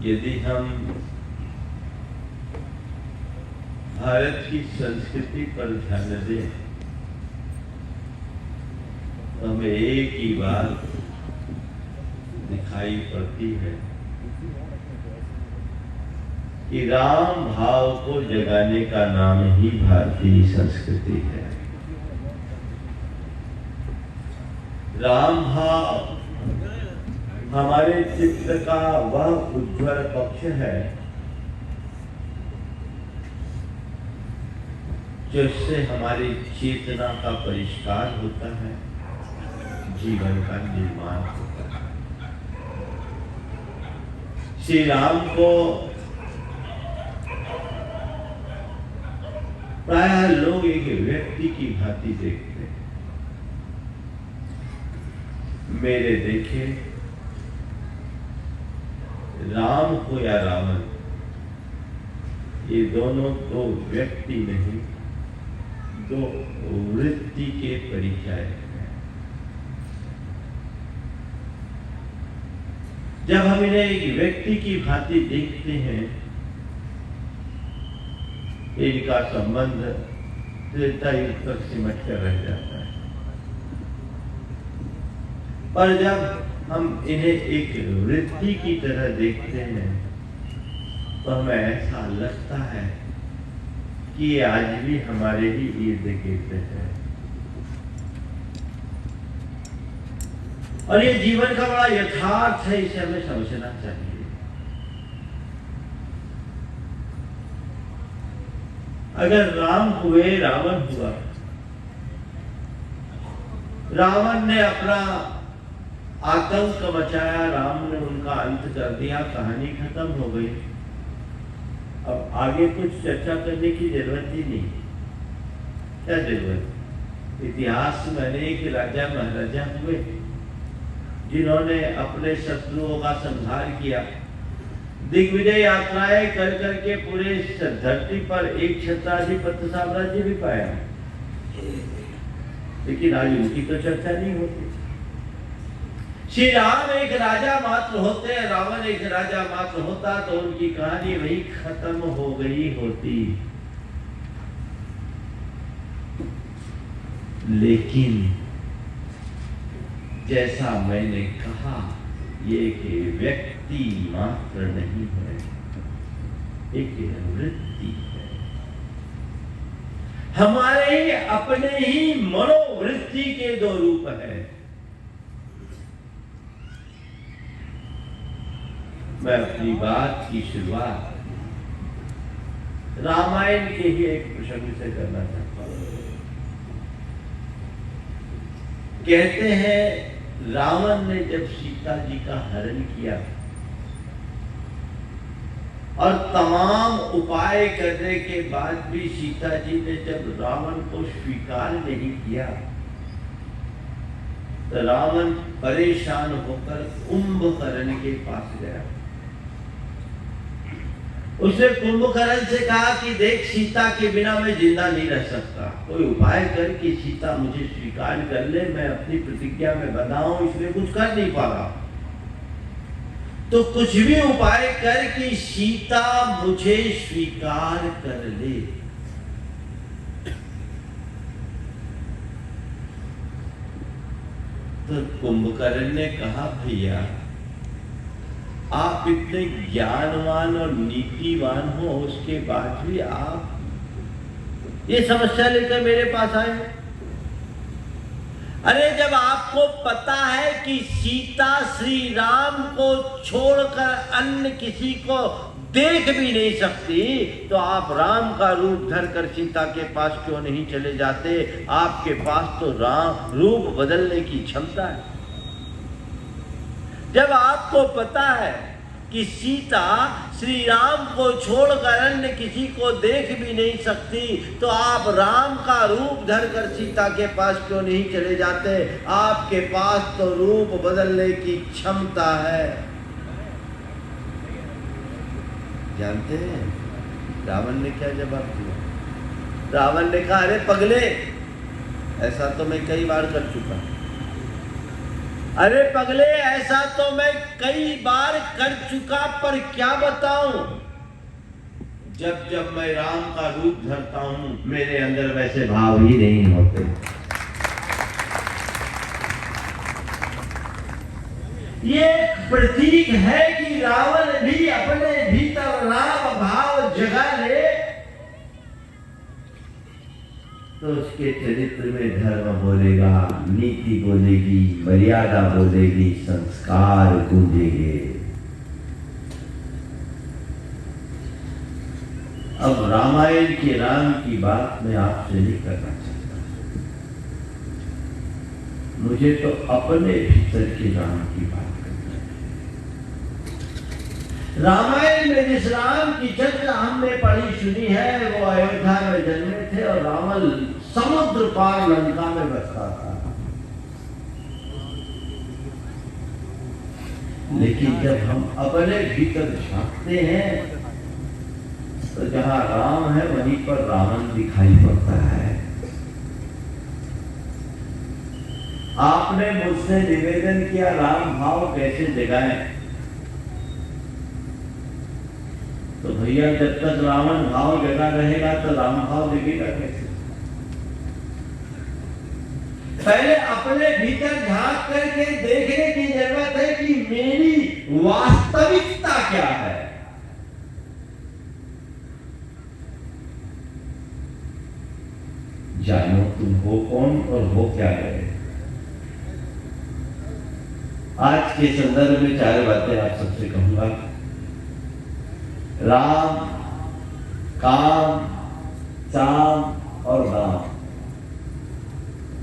यदि हम भारत की संस्कृति पर ध्यान दें तो हमें एक ही बात दिखाई पड़ती है कि राम भाव को जगाने का नाम ही भारतीय संस्कृति है। राम भाव हमारे चित्त का वह उज्ज्वल पक्ष है जिससे हमारी चेतना का परिष्कार होता है, जीवन का निर्माण होता है। श्री राम को प्रायः लोग एक व्यक्ति की भांति देखते हैं। मेरे देखे राम हो या रावण, ये दोनों दो व्यक्ति नहीं, दो वृत्ति के परिचय हैं। जब हम इन्हें एक व्यक्ति की भांति देखते हैं, इनका संबंध त्रेता युग तक सिमट कर रह जाता है। पर जब हम इन्हें एक वृत्ति की तरह देखते हैं तो हमें ऐसा लगता है कि ये आज भी हमारे ही इर्द गिर्द है और ये जीवन का बड़ा यथार्थ है, इसे हमें समझना चाहिए। अगर राम हुए रावण हुआ, रावण ने अपना आतंक मचाया, राम ने उनका अंत कर दिया, कहानी खत्म हो गई। अब आगे कुछ चर्चा करने की जरूरत ही नहीं। क्या जरूरत? इतिहास में अनेक राजा महाराजा हुए जिन्होंने अपने शत्रुओं का संहार किया, दिग्विजय यात्राएं कर करके पूरे धरती पर एक छत्राधिपत्य साम्राज्य भी पाया, लेकिन आज उनकी तो चर्चा नहीं होती। श्री राम एक राजा मात्र होते, रावण एक राजा मात्र होता तो उनकी कहानी वही खत्म हो गई होती। लेकिन जैसा मैंने कहा, ये कि व्यक्ति मात्र नहीं है, एक वृत्ति है, हमारे अपने ही मनोवृत्ति के दो रूप है। मैं अपनी बात की शुरुआत रामायण के ही एक प्रसंग से करना चाहता हूं। कहते हैं रावण ने जब सीता जी का हरण किया और तमाम उपाय करने के बाद भी सीता जी ने जब रावण को स्वीकार नहीं किया तो रावण परेशान होकर कुंभकर्ण के पास गया। उसने कुंभकर्ण से कहा कि देख, सीता के बिना मैं जिंदा नहीं रह सकता, कोई उपाय कर कि सीता मुझे स्वीकार कर ले, मैं अपनी प्रतिज्ञा में बंधा हूं, इसलिए कुछ कर नहीं पा रहा, तो कुछ भी उपाय कर कि सीता मुझे स्वीकार कर ले। तो कुंभकर्ण ने कहा, भैया आप इतने ज्ञानवान और नीतिवान हो, उसके बाद भी आप ये समस्या लेकर मेरे पास आए। अरे जब आपको पता है कि सीता श्री राम को छोड़कर अन्य किसी को देख भी नहीं सकती, तो आप राम का रूप धरकर सीता के पास क्यों नहीं चले जाते? आपके पास तो राम रूप बदलने की क्षमता है। जब आपको पता है कि सीता श्री राम को छोड़कर अन्य किसी को देख भी नहीं सकती, तो आप राम का रूप धरकर सीता के पास क्यों नहीं चले जाते? आपके पास तो रूप बदलने की क्षमता है। जानते हैं रावण ने क्या जवाब दिया? रावण ने कहा, अरे पगले, ऐसा तो मैं कई बार कर चुका। अरे पगले, ऐसा तो मैं कई बार कर चुका, पर क्या बताऊं, जब जब मैं राम का रूप धरता हूं मेरे अंदर वैसे भाव ही नहीं होते। ये एक प्रतीक है कि रावण भी अपने भीतर राम भाव जगा ले तो उसके चरित्र में धर्म बोलेगा, नीति बोलेगी, मर्यादा बोलेगी, संस्कार गूंजेंगे। अब रामायण के राम की बात मैं आपसे नहीं करना चाहता, मुझे तो अपने भीतर के राम की बात करनी है। रामायण में जिस राम की चर्चा हमने पढ़ी सुनी है, वो अयोध्या में जन्मे थे और रावण समुद्र पार लंका में बसता था। लेकिन जब हम अपने भीतर झांकते हैं तो जहां राम है वहीं पर रावण दिखाई पड़ता है। आपने मुझसे निवेदन किया राम भाव कैसे जगाएं, तो भैया जब तक रावण भाव जगा रहेगा तो राम भाव जगेगा कैसे? पहले अपने भीतर झांक करके देखने की जरूरत है कि मेरी वास्तविकता क्या है। जानो तुम हो कौन और हो क्या रहे। आज के संदर्भ में चार बातें आप सबसे कहूंगा। राम, काम, साम और दाम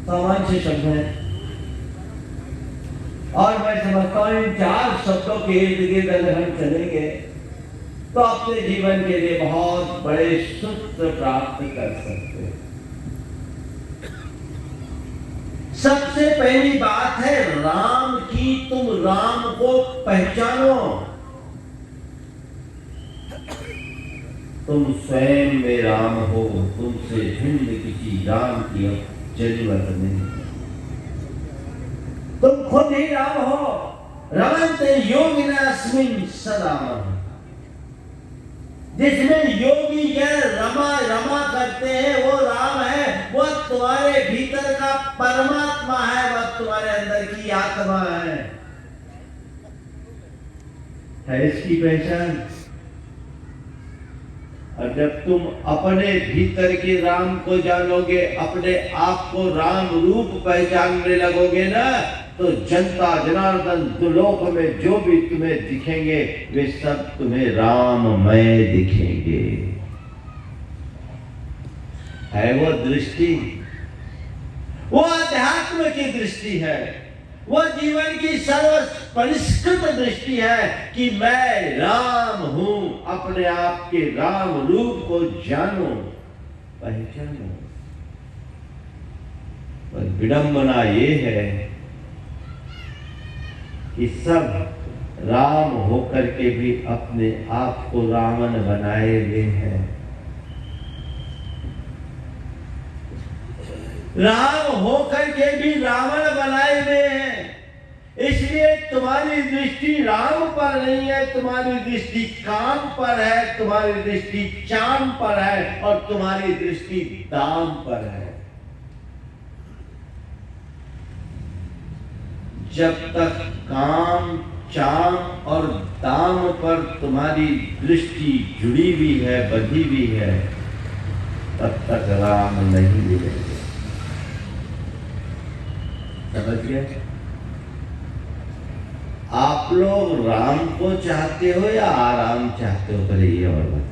सामान्य से शब्द है और मैं समझता हूं इन चार शब्दों के इर्द गिर्द अगर हम चलेंगे तो अपने जीवन के लिए बहुत बड़े सूत्र प्राप्त कर सकते हैं। सबसे पहली बात है राम की, तुम राम को पहचानो। तुम स्वयं में राम हो, तुमसे भिन्न किसी राम की जरूरत नहीं। तुम खुद ही राम हो। रमन्ते योगिनास्मिन् सदा। जिसमें योगी जन रमा करते हैं वो राम है, वो तुम्हारे भीतर का परमात्मा है, वह तुम्हारे अंदर की आत्मा है। है इसकी पहचान। और जब तुम अपने भीतर के राम को जानोगे, अपने आप को राम रूप पहचानने लगोगे ना, तो जनता जनार्दन दुलोक में जो भी तुम्हें दिखेंगे वे सब तुम्हें राममय दिखेंगे। है वो दृष्टि, वो अध्यात्म की दृष्टि है, वो जीवन की सर्वपरिष्कृत दृष्टि है कि मैं राम हूं, अपने आप के राम रूप को जानो, पहचानो। पर विडंबना ये है कि सब राम होकर के भी अपने आप को रावण बनाए हुए हैं। राम होकर के भी रावण बनाए हुए हैं। इसलिए तुम्हारी दृष्टि राम पर नहीं है, तुम्हारी दृष्टि काम पर है, तुम्हारी दृष्टि चाम पर है, और तुम्हारी दृष्टि दाम पर है। जब तक काम, चाम और दाम पर तुम्हारी दृष्टि जुड़ी हुई है, बंधी हुई है, तब तक राम नहीं मिलेंगे। समझ गए? आप लोग राम को चाहते हो या आराम चाहते हो? पहले ये और बताओ।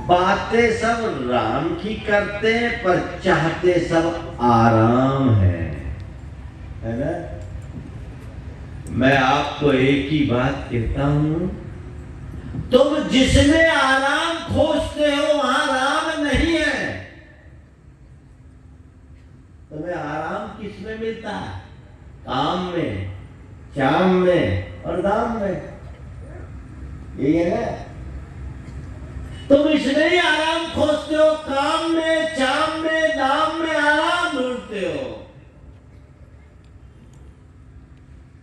बातें सब राम की करते हैं पर चाहते सब आराम है ना? मैं आपको एक ही बात कहता हूं, तुम जिसमें आराम खोजते हो वहां राम नहीं है। तुम्हें आराम किसमें मिलता है? काम में, चाम में और दाम में। यही है ना? तुम इसमें ही आराम खोजते हो, काम में, चाम में, दाम में आराम ढूंढते हो।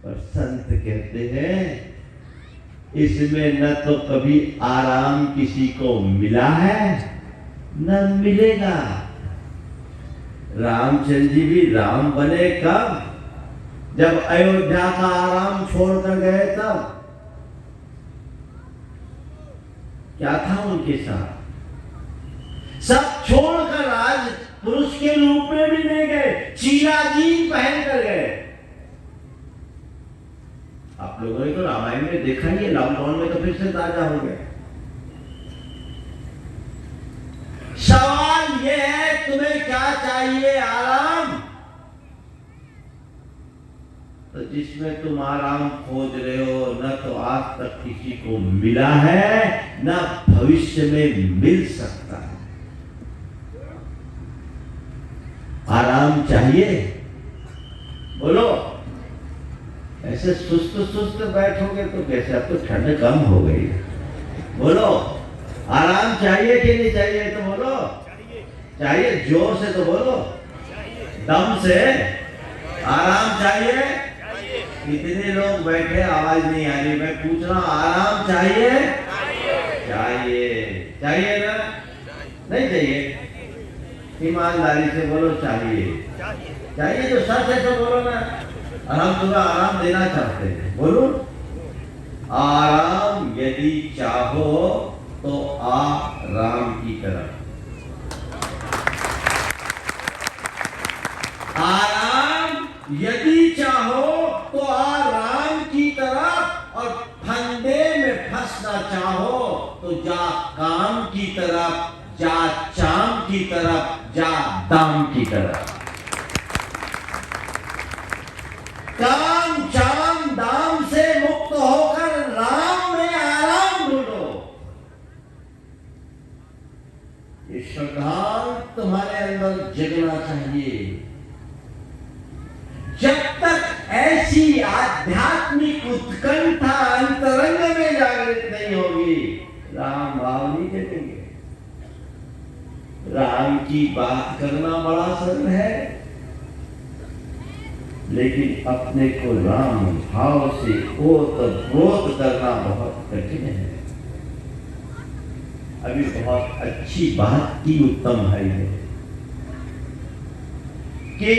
पर संत कहते हैं इसमें न तो कभी आराम किसी को मिला है न मिलेगा। रामचंद्र जी भी राम बने कब? जब अयोध्या का आराम छोड़कर गए तब। क्या था उनके साथ? सब छोड़कर आज पुरुष के रूप में भी नहीं गए, चीला जीन पहन कर गए। आप लोगों ने तो रामायण में देखा ही है, लॉकडाउन में तो फिर से ताजा हो गया। सवाल यह है तुम्हें क्या चाहिए? आराम। तो जिसमें तुम आराम खोज रहे हो न तो आज तक किसी को मिला है न भविष्य में मिल सकता है। आराम चाहिए? बोलो। ऐसे सुस्त सुस्त बैठोगे तो कैसे? अब तो ठंड कम हो गई। बोलो, आराम चाहिए कि नहीं चाहिए? तो बोलो। चाहिए। जोर से तो बोलो, दम से। आराम चाहिए? कितने लोग बैठे, आवाज नहीं आ रही। मैं पूछ रहा हूं, आराम चाहिए? चाहिए। चाहिए ना? नहीं चाहिए? ईमानदारी से बोलो चाहिए। चाहिए जो सच है तो बोलो ना। और हम तुम्हें आराम देना चाहते हैं। बोलो, आराम यदि चाहो तो आ राम की तरफ। आराम यदि चाहो तो आ राम की तरफ, और फंदे में फंसना चाहो तो जा काम की तरफ, जा चाम की तरफ, जा दाम की तरफ। काम, चाम, दाम से मुक्त होकर राम में आराम ढूंढो। ये श्रद्धा तुम्हारे अंदर जगना चाहिए। जब तक ऐसी आध्यात्मिक उत्कंठा अंतरंग में जागृत नहीं होगी, राम भाव नहीं जगेंगे। राम की बात करना बड़ा सरल है, लेकिन अपने को राम भाव से ओतप्रोत करना बहुत कठिन है। अभी बहुत अच्छी बात की उत्तम है कि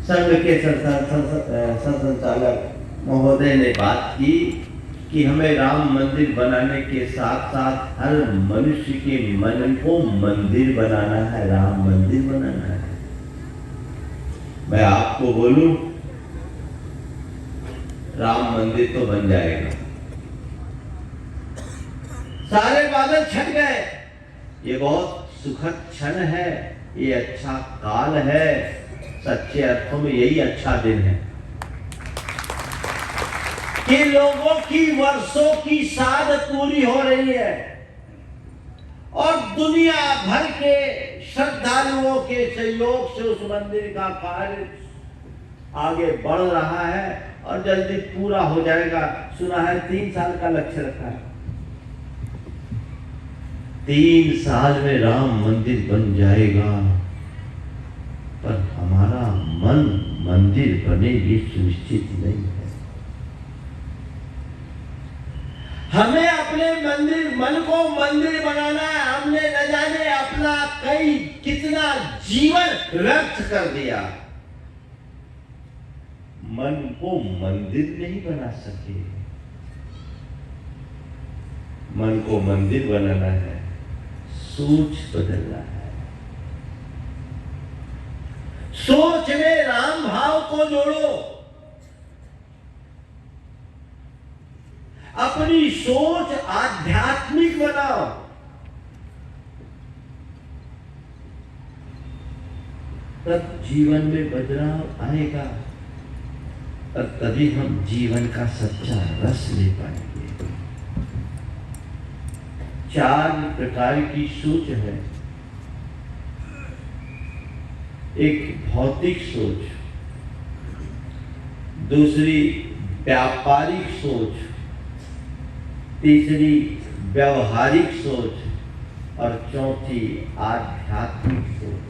संघ के संचालक महोदय ने बात की कि हमें राम मंदिर बनाने के साथ साथ हर मनुष्य के मन को मंदिर बनाना है, राम मंदिर बनाना है। मैं आपको बोलूं, राम मंदिर तो बन जाएगा। सारे बादल छट गए, ये बहुत सुखद क्षण है, ये अच्छा काल है, सच्चे अर्थों में यही अच्छा दिन है कि लोगों की वर्षों की साध पूरी हो रही है और दुनिया भर के श्रद्धालुओं के सहयोग से उस मंदिर का कार्य आगे बढ़ रहा है और जल्दी पूरा हो जाएगा। सुना है 3 साल का लक्ष्य रखा है, 3 साल में राम मंदिर बन जाएगा। पर हमारा मन मंदिर बने ये सुनिश्चित नहीं है। हमें अपने मन को मंदिर बनाना है। हमने न जाने अपना कितना जीवन व्यर्थ कर दिया, मन को मंदिर नहीं बना सके। मन को मंदिर बनाना है, सोच बदलना है। सोच में राम भाव को जोड़ो, अपनी सोच आध्यात्मिक बनाओ। तब जीवन में बदलाव आएगा और तभी हम जीवन का सच्चा रस ले पाएंगे। 4 प्रकार की सोच है। एक भौतिक सोच, दूसरी व्यापारिक सोच, तीसरी व्यवहारिक सोच और चौथी आध्यात्मिक सोच।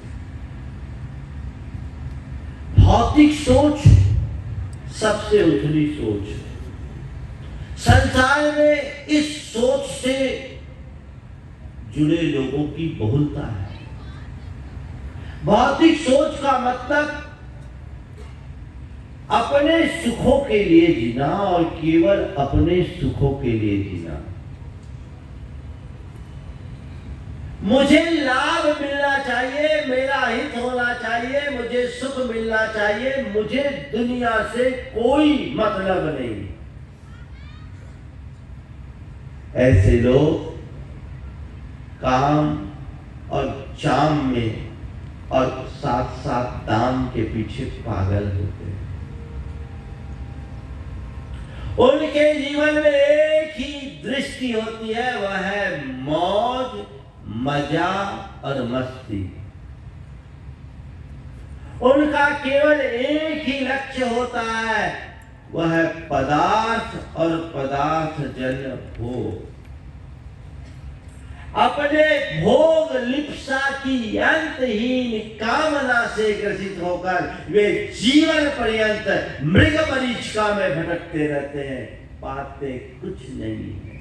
भौतिक सोच सबसे उथली सोच। संसार में इस सोच से जुड़े लोगों की बहुलता है। भौतिक सोच का मतलब अपने सुखों के लिए जीना और केवल अपने सुखों के लिए जीना। मुझे लाभ मिलना चाहिए, मेरा हित होना चाहिए, मुझे सुख मिलना चाहिए, मुझे दुनिया से कोई मतलब नहीं। ऐसे लोग काम और चाम में और साथ साथ दाम के पीछे पागल होते हैं। उनके जीवन में एक ही दृष्टि होती है, वह है मौज, मजा और मस्ती। उनका केवल एक ही लक्ष्य होता है, वह है पदार्थ और पदार्थ जन्य भोग। अपने भोग लिप्सा की अंतहीन कामना से ग्रसित होकर वे जीवन पर्यंत मृग मरीचिका में भटकते रहते हैं, पाते कुछ नहीं है।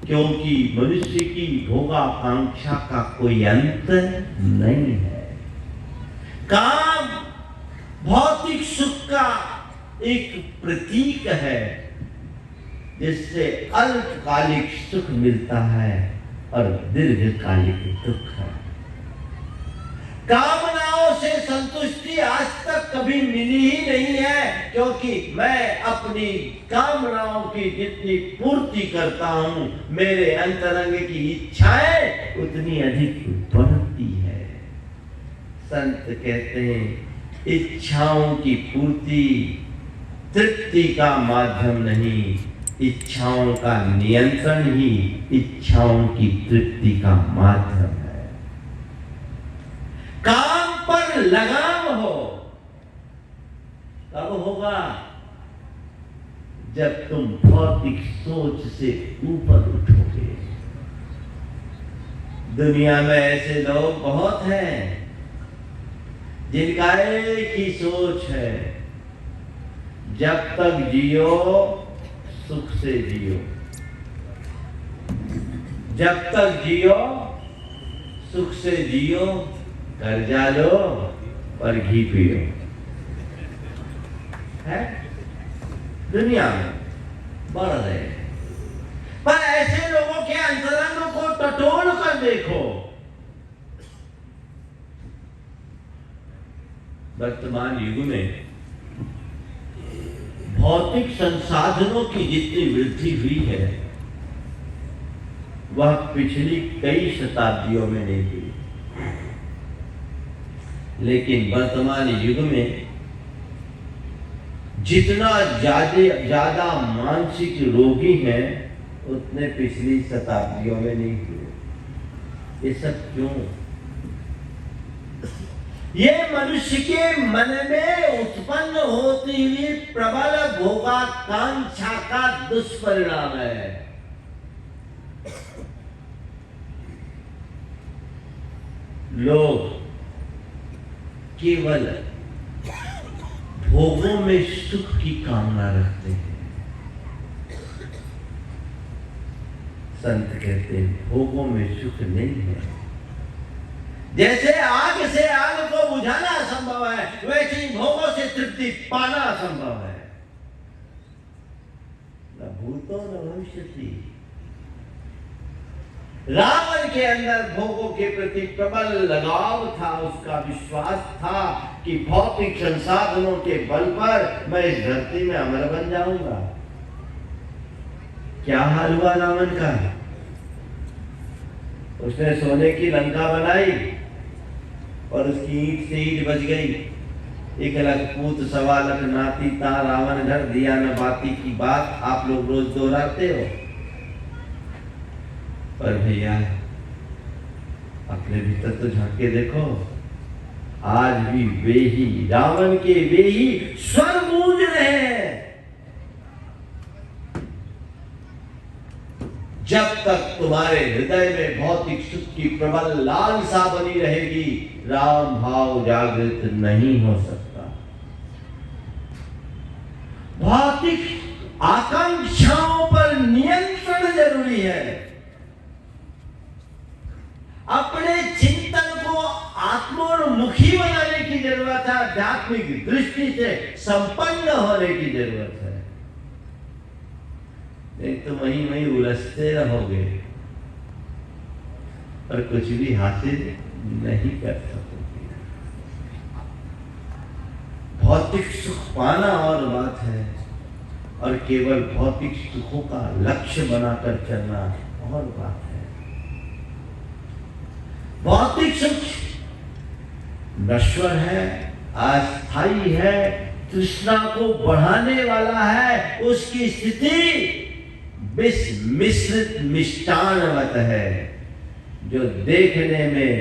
क्योंकि मनुष्य की भोगाकांक्षा का कोई अंत नहीं है। काम भौतिक सुख का एक प्रतीक है जिससे अल्पकालिक सुख मिलता है और दीर्घकालिक दुख है। कामनाओं से संतुष्टि आज तक कभी मिली ही नहीं है, क्योंकि मैं अपनी कामनाओं की जितनी पूर्ति करता हूं, मेरे अंतरंग की इच्छाएं उतनी अधिक बढ़ती है। संत कहते हैं, इच्छाओं की पूर्ति तृप्ति का माध्यम नहीं, इच्छाओं का नियंत्रण ही इच्छाओं की तृप्ति का माध्यम है। काम पर लगाम हो, तब होगा जब तुम भौतिक सोच से ऊपर उठोगे। दुनिया में ऐसे लोग बहुत हैं जिनका एक ही सोच है, जब तक जियो सुख से जियो, जब तक जियो सुख से जियो, कर्जा लो पर घी पियो। है दुनिया में बढ़ रहे हैं। पर ऐसे लोगों के अंतरंग को टटोल कर देखो। वर्तमान युग में भौतिक संसाधनों की जितनी वृद्धि हुई है वह पिछली कई शताब्दियों में नहीं हुई। लेकिन वर्तमान युग में जितना ज्यादा मानसिक रोगी हैं उतने पिछली शताब्दियों में नहीं हुए। ये सब क्यों? ये मनुष्य के मन में उत्पन्न होती हुई प्रबल भोगाकांक्षा का दुष्परिणाम है। लोग केवल भोगों में सुख की कामना रखते हैं। संत कहते हैं भोगों में सुख नहीं है। जैसे आग से आग को बुझाना असंभव है, वैसे ही भोगों से तृप्ति पाना असंभव है। न भूतो न भविष्यति। रावण के अंदर भोगों के प्रति प्रबल लगाव था। उसका विश्वास था कि भौतिक संसाधनों के बल पर मैं इस धरती में अमर बन जाऊंगा। क्या हाल हुआ रावण का? उसने सोने की लंका बनाई और उसकी ईंट से ईंट बच गई। 1,00,000 पूत 1,25,00,000 नाती ता रावण घर दिया न बाती की बात आप लोग रोज दोहराते हो। पर भैया अपने भीतर तो झांक के देखो, आज भी वे ही रावण के वे ही स्वर गूंज रहे हैं। जब तक तुम्हारे हृदय में भौतिक सुख की प्रबल लालसा बनी रहेगी, राम भाव जागृत नहीं हो सकता। भौतिक आकांक्षाओं पर नियंत्रण जरूरी है। अपने चिंतन को आत्मोन्मुखी बनाने की जरूरत है। आध्यात्मिक दृष्टि से संपन्न होने की जरूरत है। नहीं तो वहीं उलझते रहोगे और कुछ भी हासिल नहीं कर सकोगे। भौतिक सुख पाना और बात है और केवल भौतिक सुखों का लक्ष्य बनाकर चलना और बात है। भौतिक सुख नश्वर है, अस्थायी है, तृष्णा को बढ़ाने वाला है। उसकी स्थिति विष मिश्रित मिष्टान्नवत है, जो देखने में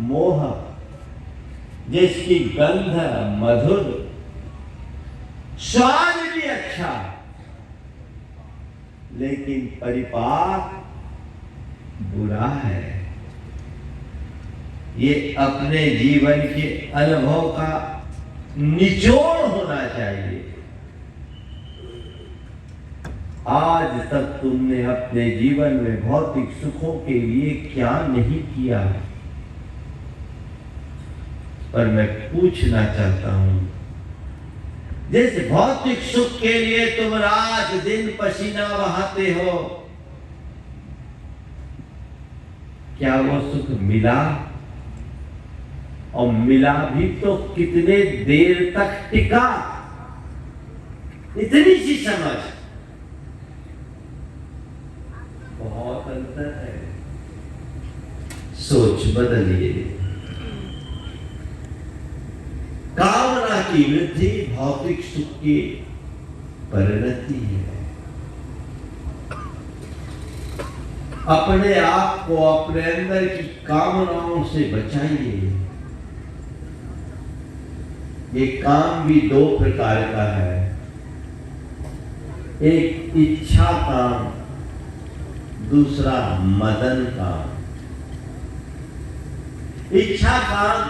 मोह, जिसकी गंध मधुर, स्वाद भी अच्छा, लेकिन परिपाक बुरा है। ये अपने जीवन के अनुभव का निचोड़ होना चाहिए। आज तक तुमने अपने जीवन में भौतिक सुखों के लिए क्या नहीं किया? पर मैं पूछना चाहता हूं, जिस भौतिक सुख के लिए तुम रात दिन पसीना बहाते हो, क्या वो सुख मिला? और मिला भी तो कितने देर तक टिका? इतनी सी समझ, बहुत अंतर है। सोच बदलिए। कामना की वृद्धि भौतिक सुख की परिणति है। अपने आप को अपने अंदर की कामनाओं से बचाइए। ये काम भी दो प्रकार का है, एक इच्छा काम, दूसरा मदन काम। इच्छा काम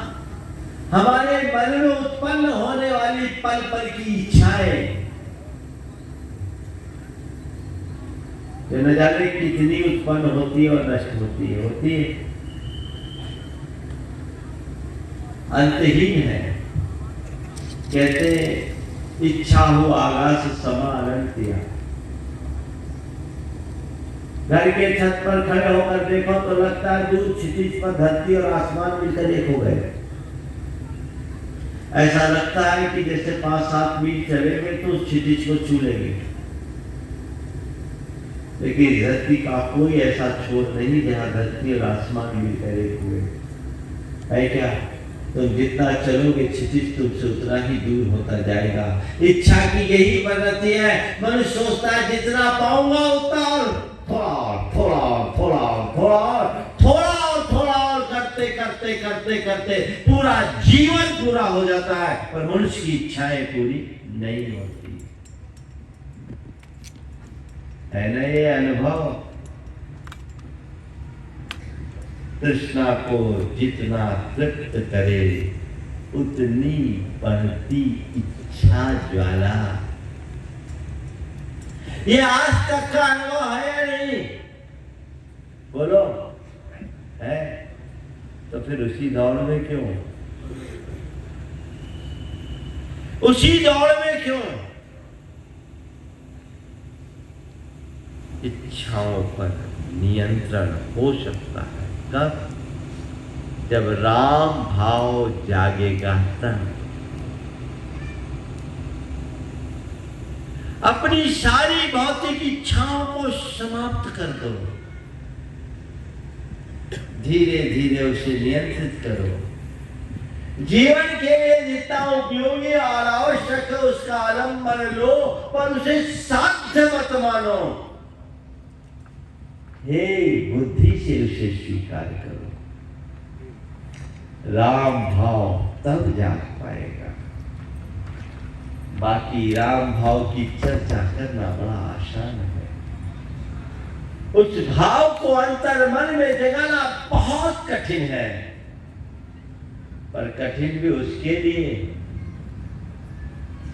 हमारे मन में उत्पन्न होने वाली पल पल की इच्छाएं, जो न जाने कितनी उत्पन्न होती है और नष्ट होती है अंतहीन है। कहते इच्छा हो आकाश समा अनंत या। घर के छत पर खड़े होकर देखो तो लगता है दूर क्षितिज पर धरती और आसमान मिलकर एक हो गए। ऐसा लगता है कि जैसे 5-7 मील चलेंगे तो क्षितिज को छू लेंगे, लेकिन धरती का कोई ऐसा छोर नहीं जहां धरती और आसमान मिलकर एक हुए है। क्या तुम जितना चलोगे क्षितिज तुमसे उतना ही दूर होता जाएगा। इच्छा की यही प्रवृत्ति है। मनुष्य सोचता है जितना पाऊंगा उतना और थोड़ा और थोड़ा और करते करते करते करते पूरा जीवन पूरा हो जाता है, पर मनुष्य की इच्छाएं पूरी नहीं होती है ना। ये अनुभव तृष्णा को जितना तृप्त करे उतनी बढ़ती इच्छा ज्वाला। ये आज तक का अनुभव है या नहीं? बोलो है तो फिर उसी दौड़ में क्यों? उसी दौड़ में क्यों? इच्छाओं पर नियंत्रण हो सकता है कब? जब राम भाव जागेगा तब। अपनी सारी भौतिक इच्छाओं को समाप्त कर दो, धीरे धीरे उसे नियंत्रित करो। जीवन के लिए जितना उपयोगी और आवश्यक है उसका आलंबन लो, पर उसे साध्य मत मानो। हे बुद्धि से उसे स्वीकार करो। राम भाव तब जाग पाएगा। बाकी राम भाव की चर्चा करना बड़ा आसान है। उस भाव को अंतर मन में जगाना बहुत कठिन है, पर कठिन भी उसके लिए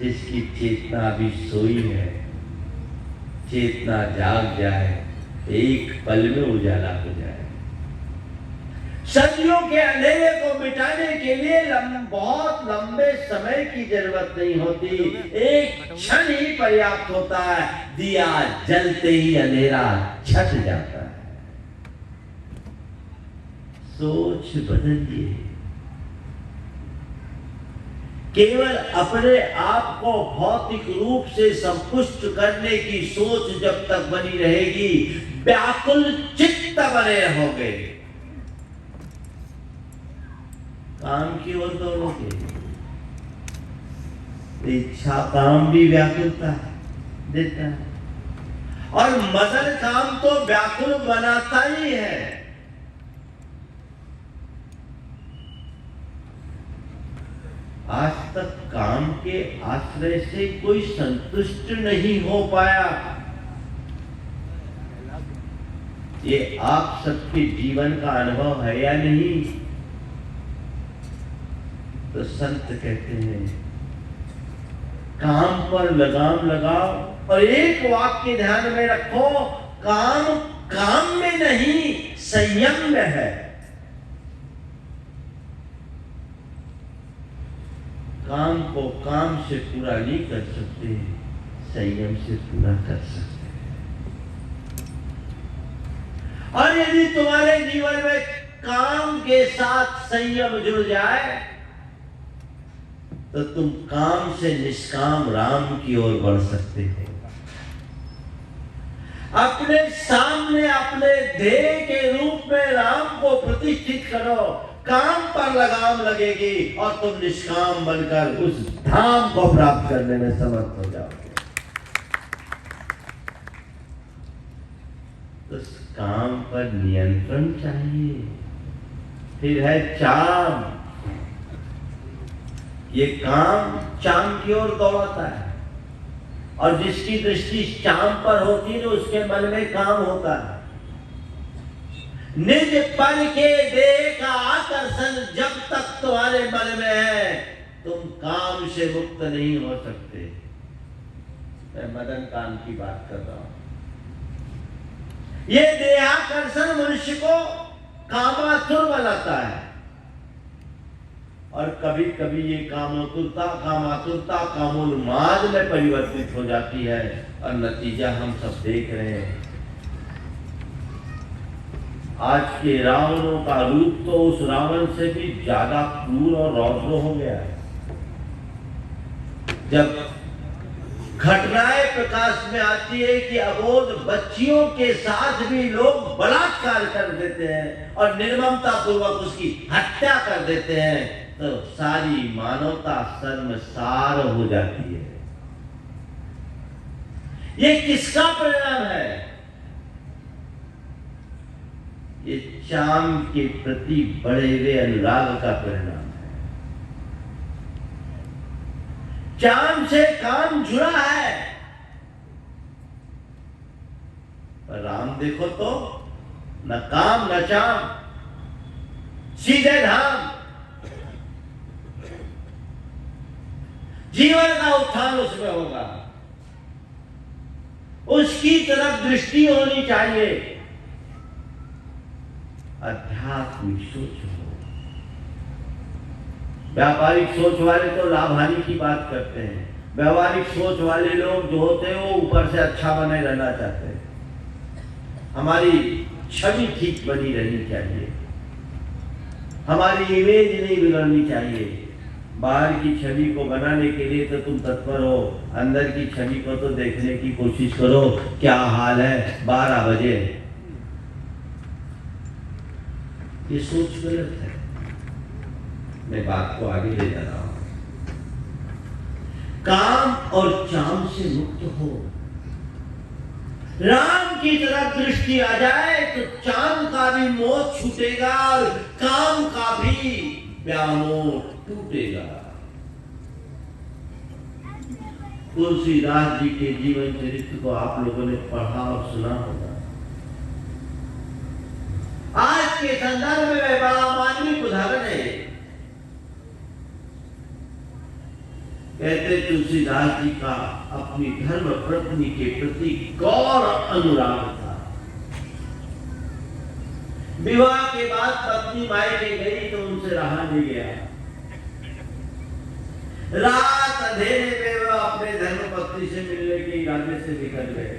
जिसकी चेतना भी सोई है। चेतना जाग जाए, एक पल में उजाला हो जाए। सदियों के अंधेरे को मिटाने के लिए बहुत लंबे समय की जरूरत नहीं होती, एक क्षण ही पर्याप्त होता है। दिया जलते ही अंधेरा छट जाता है। सोच बदलिए। केवल अपने आप को भौतिक रूप से संतुष्ट करने की सोच जब तक बनी रहेगी, व्याकुल चित्त बने रहोगे। काम की ओर दौड़ोगे। इच्छा काम भी व्याकुलता देता है, और मदन काम तो व्याकुल बनाता ही है। आज तक काम के आश्रय से कोई संतुष्ट नहीं हो पाया। ये आप सबके जीवन का अनुभव है या नहीं? तो संत कहते हैं काम पर लगाम लगाओ, और एक वाक्य ध्यान में रखो, काम काम में नहीं संयम में है। काम को काम से पूरा नहीं कर सकते, संयम से पूरा कर सकते हैं। और यदि तुम्हारे जीवन में काम के साथ संयम जुड़ जाए तो तुम काम से निष्काम राम की ओर बढ़ सकते हो। अपने सामने अपने ध्येय के रूप में राम को प्रतिष्ठित करो, काम पर लगाम लगेगी और तुम निष्काम बनकर उस धाम को प्राप्त करने में समर्थ हो जाओगे। उस काम पर नियंत्रण चाहिए। फिर है चाम। ये काम चाम की ओर दौड़ाता है, और जिसकी दृष्टि चाम पर होती है तो उसके मन में काम होता है। निज पर के देह का आकर्षण जब तक तुम्हारे मन में है, तुम काम से मुक्त नहीं हो सकते। मैं मदन काम की बात कर रहा हूं। ये देहाकर्षण मनुष्य को कामातुर बनाता है। और कभी कभी ये कामातुरता कामोन्माद में परिवर्तित हो जाती है और नतीजा हम सब देख रहे हैं। आज के रावणों का रूप तो उस रावण से भी ज्यादा क्रूर और रौद्र हो गया है। जब घटनाएं प्रकाश में आती है कि अबोध बच्चियों के साथ भी लोग बलात्कार कर देते हैं और निर्ममता पूर्वक उसकी हत्या कर देते हैं, तो सारी मानवता शर्मसार हो जाती है। ये किसका परिणाम है? ये चांद के प्रति बढ़े हुए अनुराग का परिणाम है। चांद से काम जुड़ा है, पर राम देखो तो न काम न चांद, सीधे धाम। जीवन का उत्थान उसमें होगा, उसकी तरफ दृष्टि होनी चाहिए। आध्यात्मिक सोच हो। व्यापारिक सोच वाले तो लाभ हानि की बात करते हैं। व्यवहारिक सोच वाले लोग जो होते हैं वो ऊपर से अच्छा बने रहना चाहते हैं। हमारी छवि ठीक बनी रहनी चाहिए, हमारी इमेज नहीं बिगड़नी चाहिए। बाहर की छवि को बनाने के लिए तो तुम तत्पर हो, अंदर की छवि को तो देखने की कोशिश करो। क्या हाल है 12 बजे। ये सोच गलत है। मैं बात को आगे ले जा रहा हूं। काम और चाम से मुक्त हो, राम की तरफ दृष्टि आ जाए तो चांद का भी मोह छूटेगा और काम का भी व्यामोह टूटेगा। तुलसीदास जी के जीवन चरित्र को आप लोगों ने पढ़ा और सुना होगा। आज के संदर्भ में बड़ा मानवीय उदाहरण है। कहते तुलसीदास जी का अपनी धर्म पत्नी के प्रति गौर अनुराग था। विवाह के बाद पत्नी मायके गई तो उनसे रहा नहीं गया। रात अंधेरे में वह अपने धर्म पत्नी से मिलने के इरादे से निकल गए।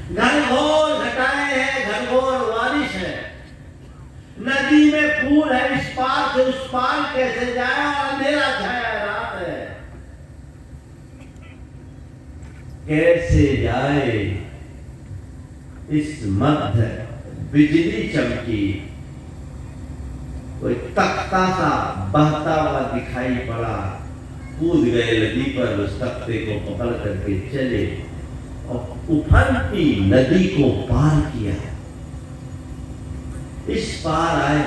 घनघोर घटाएं हैं, घनघोर बारिश है, नदी में पूर है, इस पार से उस पार कैसे जाए और अंधेरा छाया रात है, कैसे जाए। इस मध्य बिजली चमकी, कोई तख्ता सा बहता हुआ दिखाई पड़ा। कूद गए नदी पर, उस तख्ते को पकड़ करके चले और उफनती नदी को पार किया। इस पार आए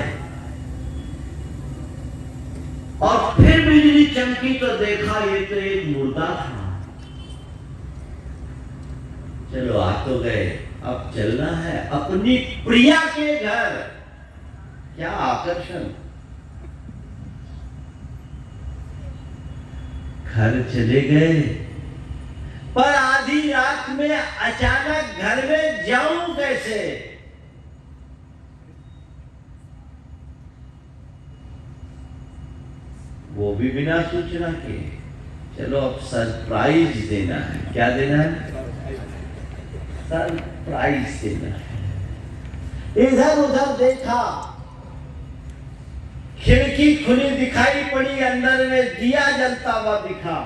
और फिर बिजली चमकी तो देखा ये तो एक मुर्दा था। चलो आ तो गए, अब चलना है अपनी प्रिया के घर। क्या आकर्षण। घर चले गए, पर आधी रात में अचानक घर में जाऊं कैसे। वो भी बिना सूचना के। चलो अब सरप्राइज देना है। क्या देना है? सरप्राइज देना है। इधर उधर देखा, खिड़की खुली दिखाई पड़ी, अंदर में दिया जलता हुआ दिखा।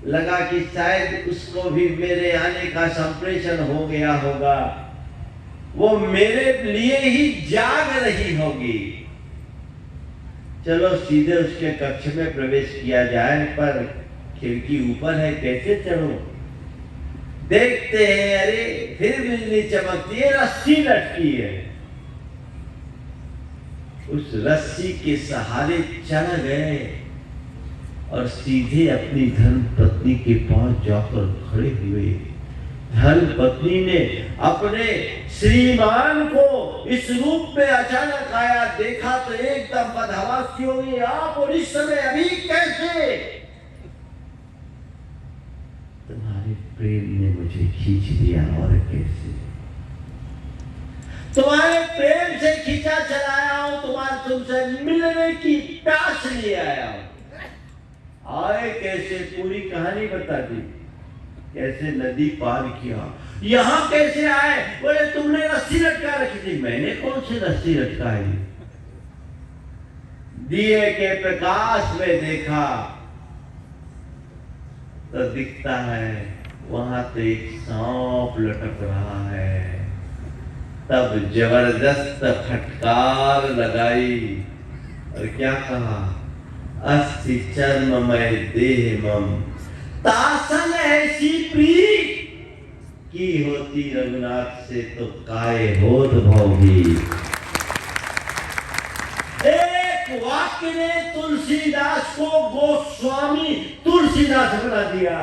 लगा कि शायद उसको भी मेरे आने का संप्रेषण हो गया होगा, वो मेरे लिए ही जाग रही होगी। चलो सीधे उसके कक्ष में प्रवेश किया जाए, पर खिड़की ऊपर है, कैसे चढ़ो। देखते हैं, अरे फिर बिजली चमकती है, रस्सी लटकी है। उस रस्सी के सहारे चढ़ गए और सीधे अपनी धर्म पत्नी के पास जाकर खड़े हुए। धर्म पत्नी ने अपने श्रीमान को इस रूप में अचानक आया देखा तो एकदम बदहवासी हो गई। आप और इस समय अभी कैसे? तुम्हारे प्रेम ने मुझे खींच लिया। और कैसे? तुम्हारे प्रेम से खींचा चलाया हूं, तुम्हारे तुमसे मिलने की प्यास लिए आया हूं। आए कैसे, पूरी कहानी बता दी, कैसे नदी पार किया, यहां कैसे आए। बोले तुमने रस्सी लटका रखी थी। मैंने कौन सी रस्सी लटकाई? दिए के प्रकाश में देखा तो दिखता है वहां तो एक सांप लटक रहा है। तब जबरदस्त फटकार लगाई और क्या कहा, अस्थि चर्ममय देह मम, तासन ऐसी प्रीत की होती रघुनाथ से तो काय होत भोगी। एक वाक्य ने तुलसीदास को गोस्वामी तुलसीदास बना दिया।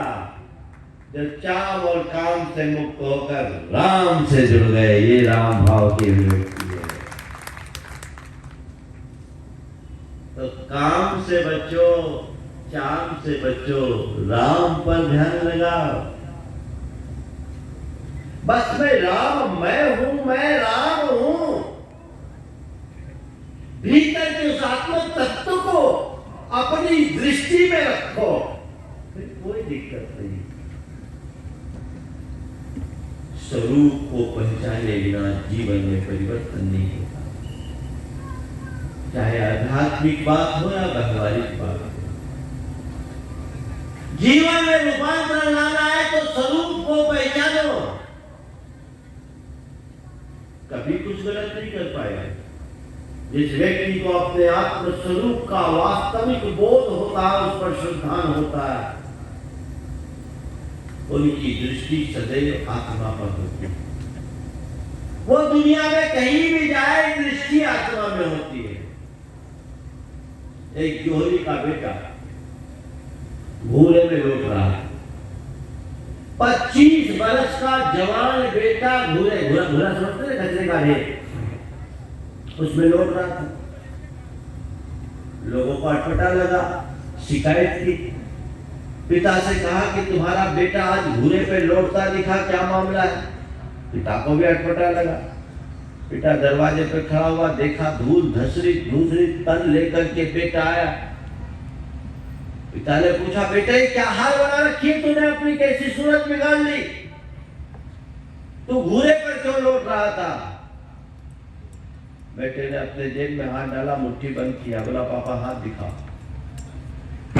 जब चाव और काम से मुक्त होकर राम से जुड़ गए, ये राम भाव की अभिव्यक्ति है। तो काम से बचो, चाम से बचो, राम पर ध्यान लगाओ। बस मैं राम, मैं हूं, मैं राम हूं। भीतर के उस आत्म तत्व को अपनी दृष्टि में रखो, फिर कोई दिक्कत नहीं। स्वरूप को पहचाने बिना जीवन में परिवर्तन नहीं होता, चाहे आध्यात्मिक बात हो या व्यवहारिक बात हो। जीवन में रूपांतरण लाना है तो स्वरूप को पहचानो। कभी कुछ गलत नहीं कर पाएगा। जिस व्यक्ति को अपने आत्म स्वरूप का वास्तविक बोध होता है, उस पर श्रद्धान होता है, उनकी दृष्टि सदैव आत्मा पर होती है। वो दुनिया में कहीं भी जाए, दृष्टि आत्मा में होती है। एक जोहरी का बेटा घूरे में लौट रहा है। 25 वर्ष का जवान बेटा घूरे, घूरा समझते हैं, कचरे का ढेर, उसमें लौट रहा था। लोगों को अटपटा लगा, शिकायत की। पिता से कहा कि तुम्हारा बेटा आज घूरे पे लौटता दिखा, क्या मामला है? पिता को भी अटपटा लगा। पिता दरवाजे पे खड़ा हुआ, देखा धूल धसरी दूसरी तन लेकर के बेटा आया। पिता ने पूछा, बेटे क्या हाल बना रखी है तूने, अपनी कैसी सूरत बिगाड़ ली, तू घूरे पर क्यों लौट रहा था? बेटे ने अपने जेब में हाथ डाला, मुट्ठी बंद किया, बोला पापा हाथ दिखा।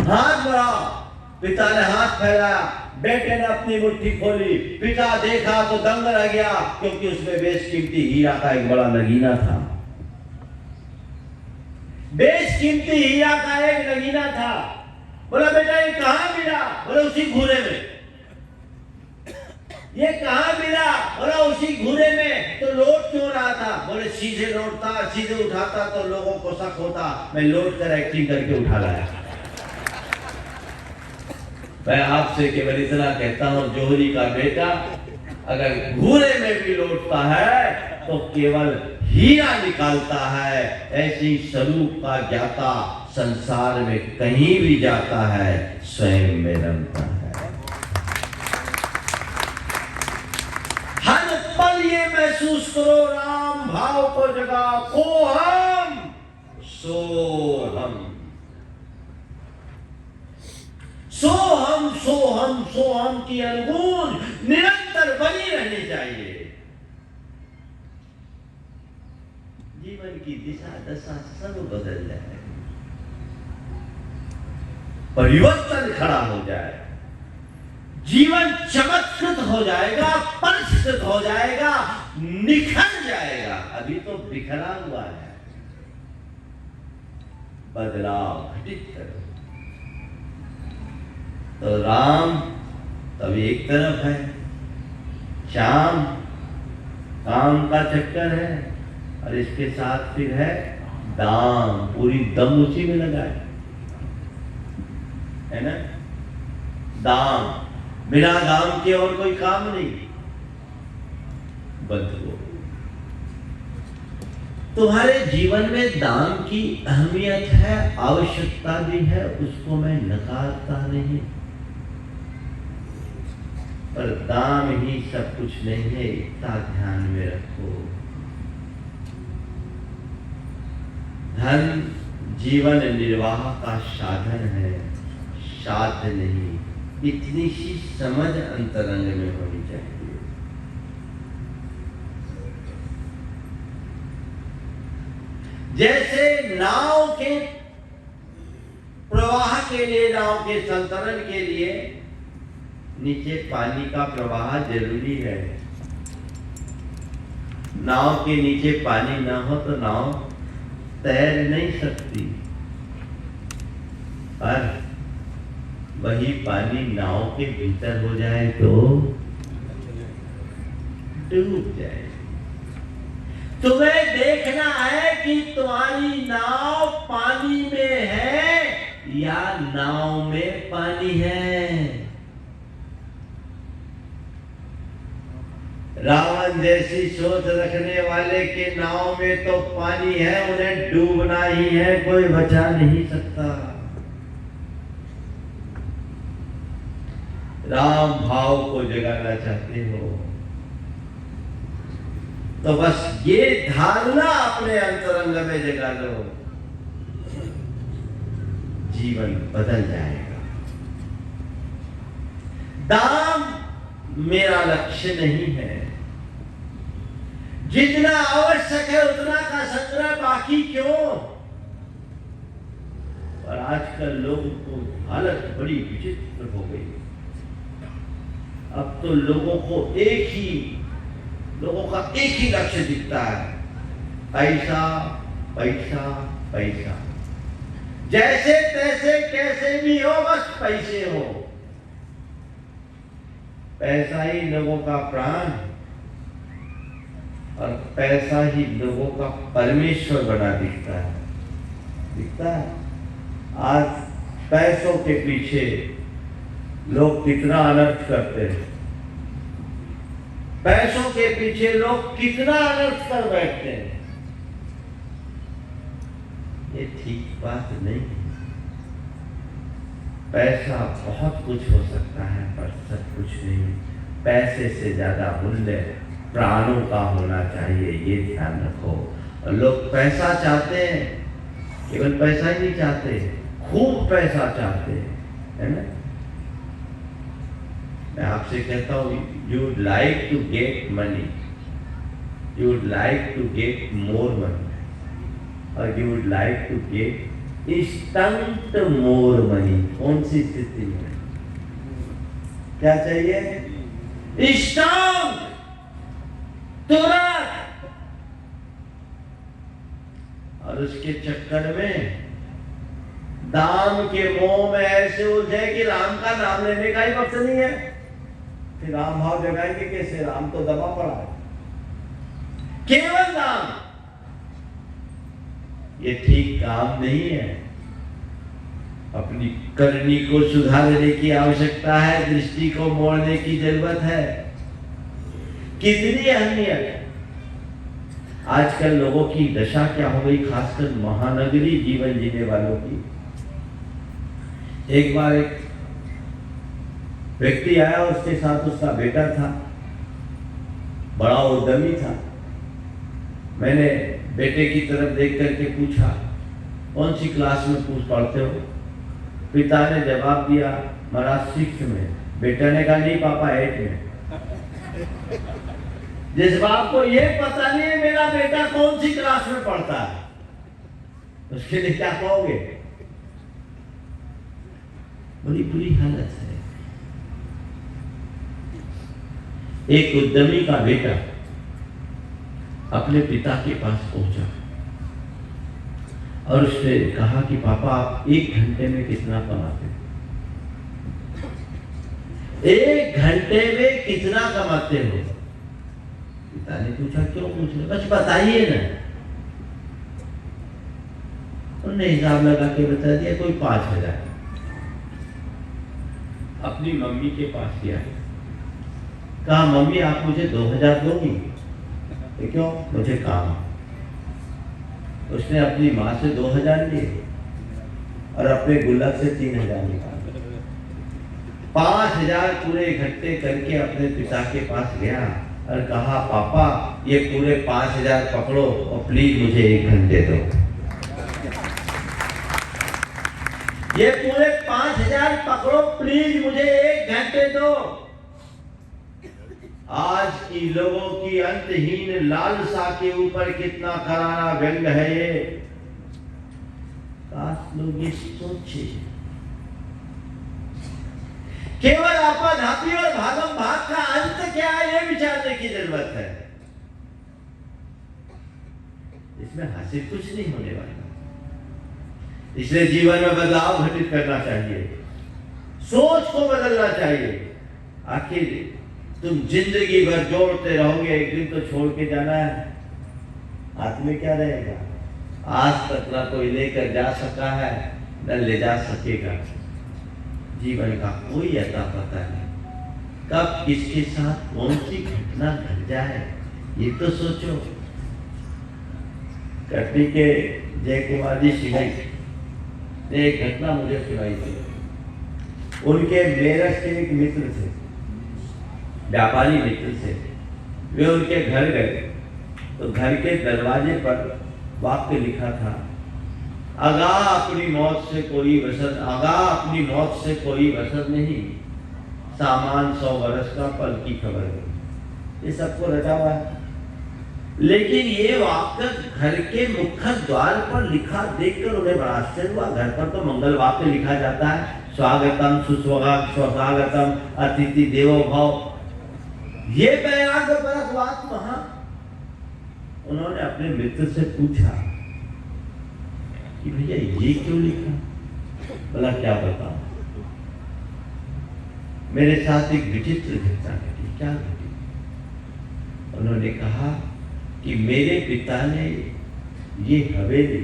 हाथ बढ़ा। पिता ने हाथ फैलाया, बेटे ने अपनी मुट्ठी खोली। पिता देखा तो दंग रह गया, क्योंकि उसमें बेशकीमती हीरा का एक बड़ा नगीना था। बेशकीमती हीरा का एक नगीना था। बोला बेटा ये कहां मिला? बोला उसी घूरे में। ये कहां मिला? बोला उसी घूरे में। तो लौट क्यों रहा था? बोले सीधे लौटता, सीधे उठाता तो लोगों को शक होता, मैं लौट कर एक्टिंग करके उठा लाया। मैं आपसे केवल इतना कहता हूं, जोहरी का बेटा अगर घूरे में भी लौटता है तो केवल हीरा निकालता है। ऐसे ही स्वरूप का ज्ञाता संसार में कहीं भी जाता है, स्वयं में रमता है। हर पल ये महसूस करो, राम भाव को जगा, को हम सो हम, सो हम, सो हम, सो हम की अनुगूंज निरंतर बनी रहनी चाहिए। जीवन की दिशा दशा सब बदल जाए, परिवर्तन खड़ा हो जाए, जीवन चमत्कृत हो जाएगा, परिष्कृत हो जाएगा, निखर जाएगा। अभी तो बिखरा हुआ है। बदलाव घटित करो। तो राम तभी एक तरफ है, श्याम काम का चक्कर है, और इसके साथ फिर है दाम, पूरी दम उसी में लगा है ना। दाम, बिना दाम के और कोई काम नहीं। बंधुओं, तुम्हारे जीवन में दाम की अहमियत है, आवश्यकता भी है, उसको मैं नकारता नहीं, पर दाम ही सब कुछ नहीं है, इतना ध्यान में रखो। धन जीवन निर्वाह का साधन है, साध्य नहीं। इतनी सी समझ अंतरंग में होनी चाहिए। जैसे नाव के प्रवाह के लिए, नाव के संतरण के लिए नीचे पानी का प्रवाह जरूरी है। नाव के नीचे पानी ना हो तो नाव तैर नहीं सकती, पर वही पानी नाव के भीतर हो जाए तो डूब जाए। तुम्हें देखना है कि तुम्हारी नाव पानी में है या नाव में पानी है। रावण जैसी सोच रखने वाले के नाव में तो पानी है, उन्हें डूबना ही है, कोई बचा नहीं सकता। राम भाव को जगाना चाहते हो तो बस ये धारणा अपने अंतरंग में जगा लो, जीवन बदल जाएगा। दाम मेरा लक्ष्य नहीं है, जितना आवश्यक है उतना का संग्रह, बाकी क्यों। और आजकल लोगों को हालत बड़ी विचित्र हो गई। अब तो लोगों का एक ही लक्ष्य दिखता है, पैसा पैसा पैसा। जैसे तैसे कैसे भी हो, बस पैसे हो। पैसा ही लोगों का प्राण और पैसा ही लोगों का परमेश्वर बना दिखता है। आज पैसों के पीछे लोग कितना अनर्थ करते हैं, पैसों के पीछे लोग कितना अनर्थ कर बैठते हैं। ये ठीक बात नहीं है। पैसा बहुत कुछ हो सकता है पर सब कुछ नहीं। पैसे से ज्यादा मूल्य प्राणों का होना चाहिए, ये ध्यान रखो। और लोग पैसा चाहते हैं, केवल पैसा ही नहीं चाहते, खूब पैसा चाहते हैं, है ना। मैं आपसे कहता हूँ, you would like to get money, you would like to get more money, और you would like to get instant more money. कौन सी स्थिति में क्या चाहिए? इंस्टेंट, तुरंत। और उसके चक्कर में दाम के मोह में ऐसे उलझे कि राम का नाम लेने का ही वक्त नहीं है। फिर राम भाव जगाएंगे कैसे? राम तो दबा पड़ा है। केवल नाम, ये ठीक काम नहीं है। अपनी करनी को सुधारने की आवश्यकता है, दृष्टि को मोड़ने की जरूरत है। कितनी अहमियत है। आजकल लोगों की दशा क्या हो गई, खासकर महानगरी जीवन जीने वालों की। एक बार एक व्यक्ति आया, उसके साथ उसका बेटा था, बड़ा उद्यमी था। मैंने बेटे की तरफ देख करके पूछा, कौन सी क्लास में पढ़ते हो? पिता ने जवाब दिया, महाराज 6 में। बेटा ने कहा, नहीं पापा 8 में। जिस बाप को ये पता नहीं है मेरा बेटा कौन सी क्लास में पढ़ता है, उसके लिए क्या कहोगे? बड़ी बुरी हालत है। एक उद्यमी का बेटा अपने पिता के पास पहुंचा और उसने कहा कि पापा आप 1 घंटे में कितना कमाते हो? 1 घंटे में कितना कमाते हो? पिता ने पूछा, क्यों पूछ रहे? बस बताइए ना। उन्होंने हिसाब लगा के बता दिया, कोई 5,000। अपनी मम्मी के पास गया, कहा, मम्मी आप मुझे 2,000 दोगी? तो क्यों? मुझे काम। उसने अपनी माँ से 2,000 लिए और अपने गुल्लक से 3,000 निकाले। 5,000 पूरे इकट्ठे करके अपने पिता के पास गया और कहा, पापा ये पूरे 5,000 पकड़ो और प्लीज मुझे 1 घंटे दो। प्लीज मुझे 1 घंटे दो। आज की लोगों की अंतहीन लालसा के ऊपर कितना करारा व्यंग है ये। काश लोग ये सोचे। केवल आपाधापी और भागम भाग का अंत क्या है, ये विचारने की जरूरत है। इसमें हासिल कुछ नहीं होने वाला। इसलिए जीवन में बदलाव घटित करना चाहिए, सोच को बदलना चाहिए। आखिर तुम जिंदगी भर जोड़ते रहोगे, एक दिन तो छोड़ के जाना है। हाथ में क्या रहेगा? आज तक ना कोई लेकर जा सका है, न ले जा सकेगा। जीवन का कोई अता पता नहीं, कब किसके साथ कौन सी घटना घट जाए, ये तो सोचो। कटनी के जय कुमार जी सिंह ने एक घटना मुझे सुनाई थी। उनके मेरठ के एक मित्र थे, व्यापारी मित्र थे। वे उनके घर गए तो घर के दरवाजे पर वाक्य लिखा था, आगाह अपनी मौत से कोई वसत, आगाह अपनी मौत से कोई वसत नहीं, सामान 100 वर्ष का पल की खबर है। ये सबको रटा हुआ है, लेकिन ये वाक्य घर के मुख्य द्वार पर लिखा देखकर उन्हें बड़ा आश्चर्य हुआ। घर पर तो मंगल वाक्य लिखा जाता है, स्वागतम सुस्वागतम अतिथि देवो भव। ये वैराग्य परक बात वहां। उन्होंने अपने मित्र से पूछा कि भैया ये क्यों लिखा? बोला क्या बताऊं, मेरे साथ एक विचित्र घटना घटी। क्या घटी? उन्होंने कहा कि मेरे पिता ने ये हवेली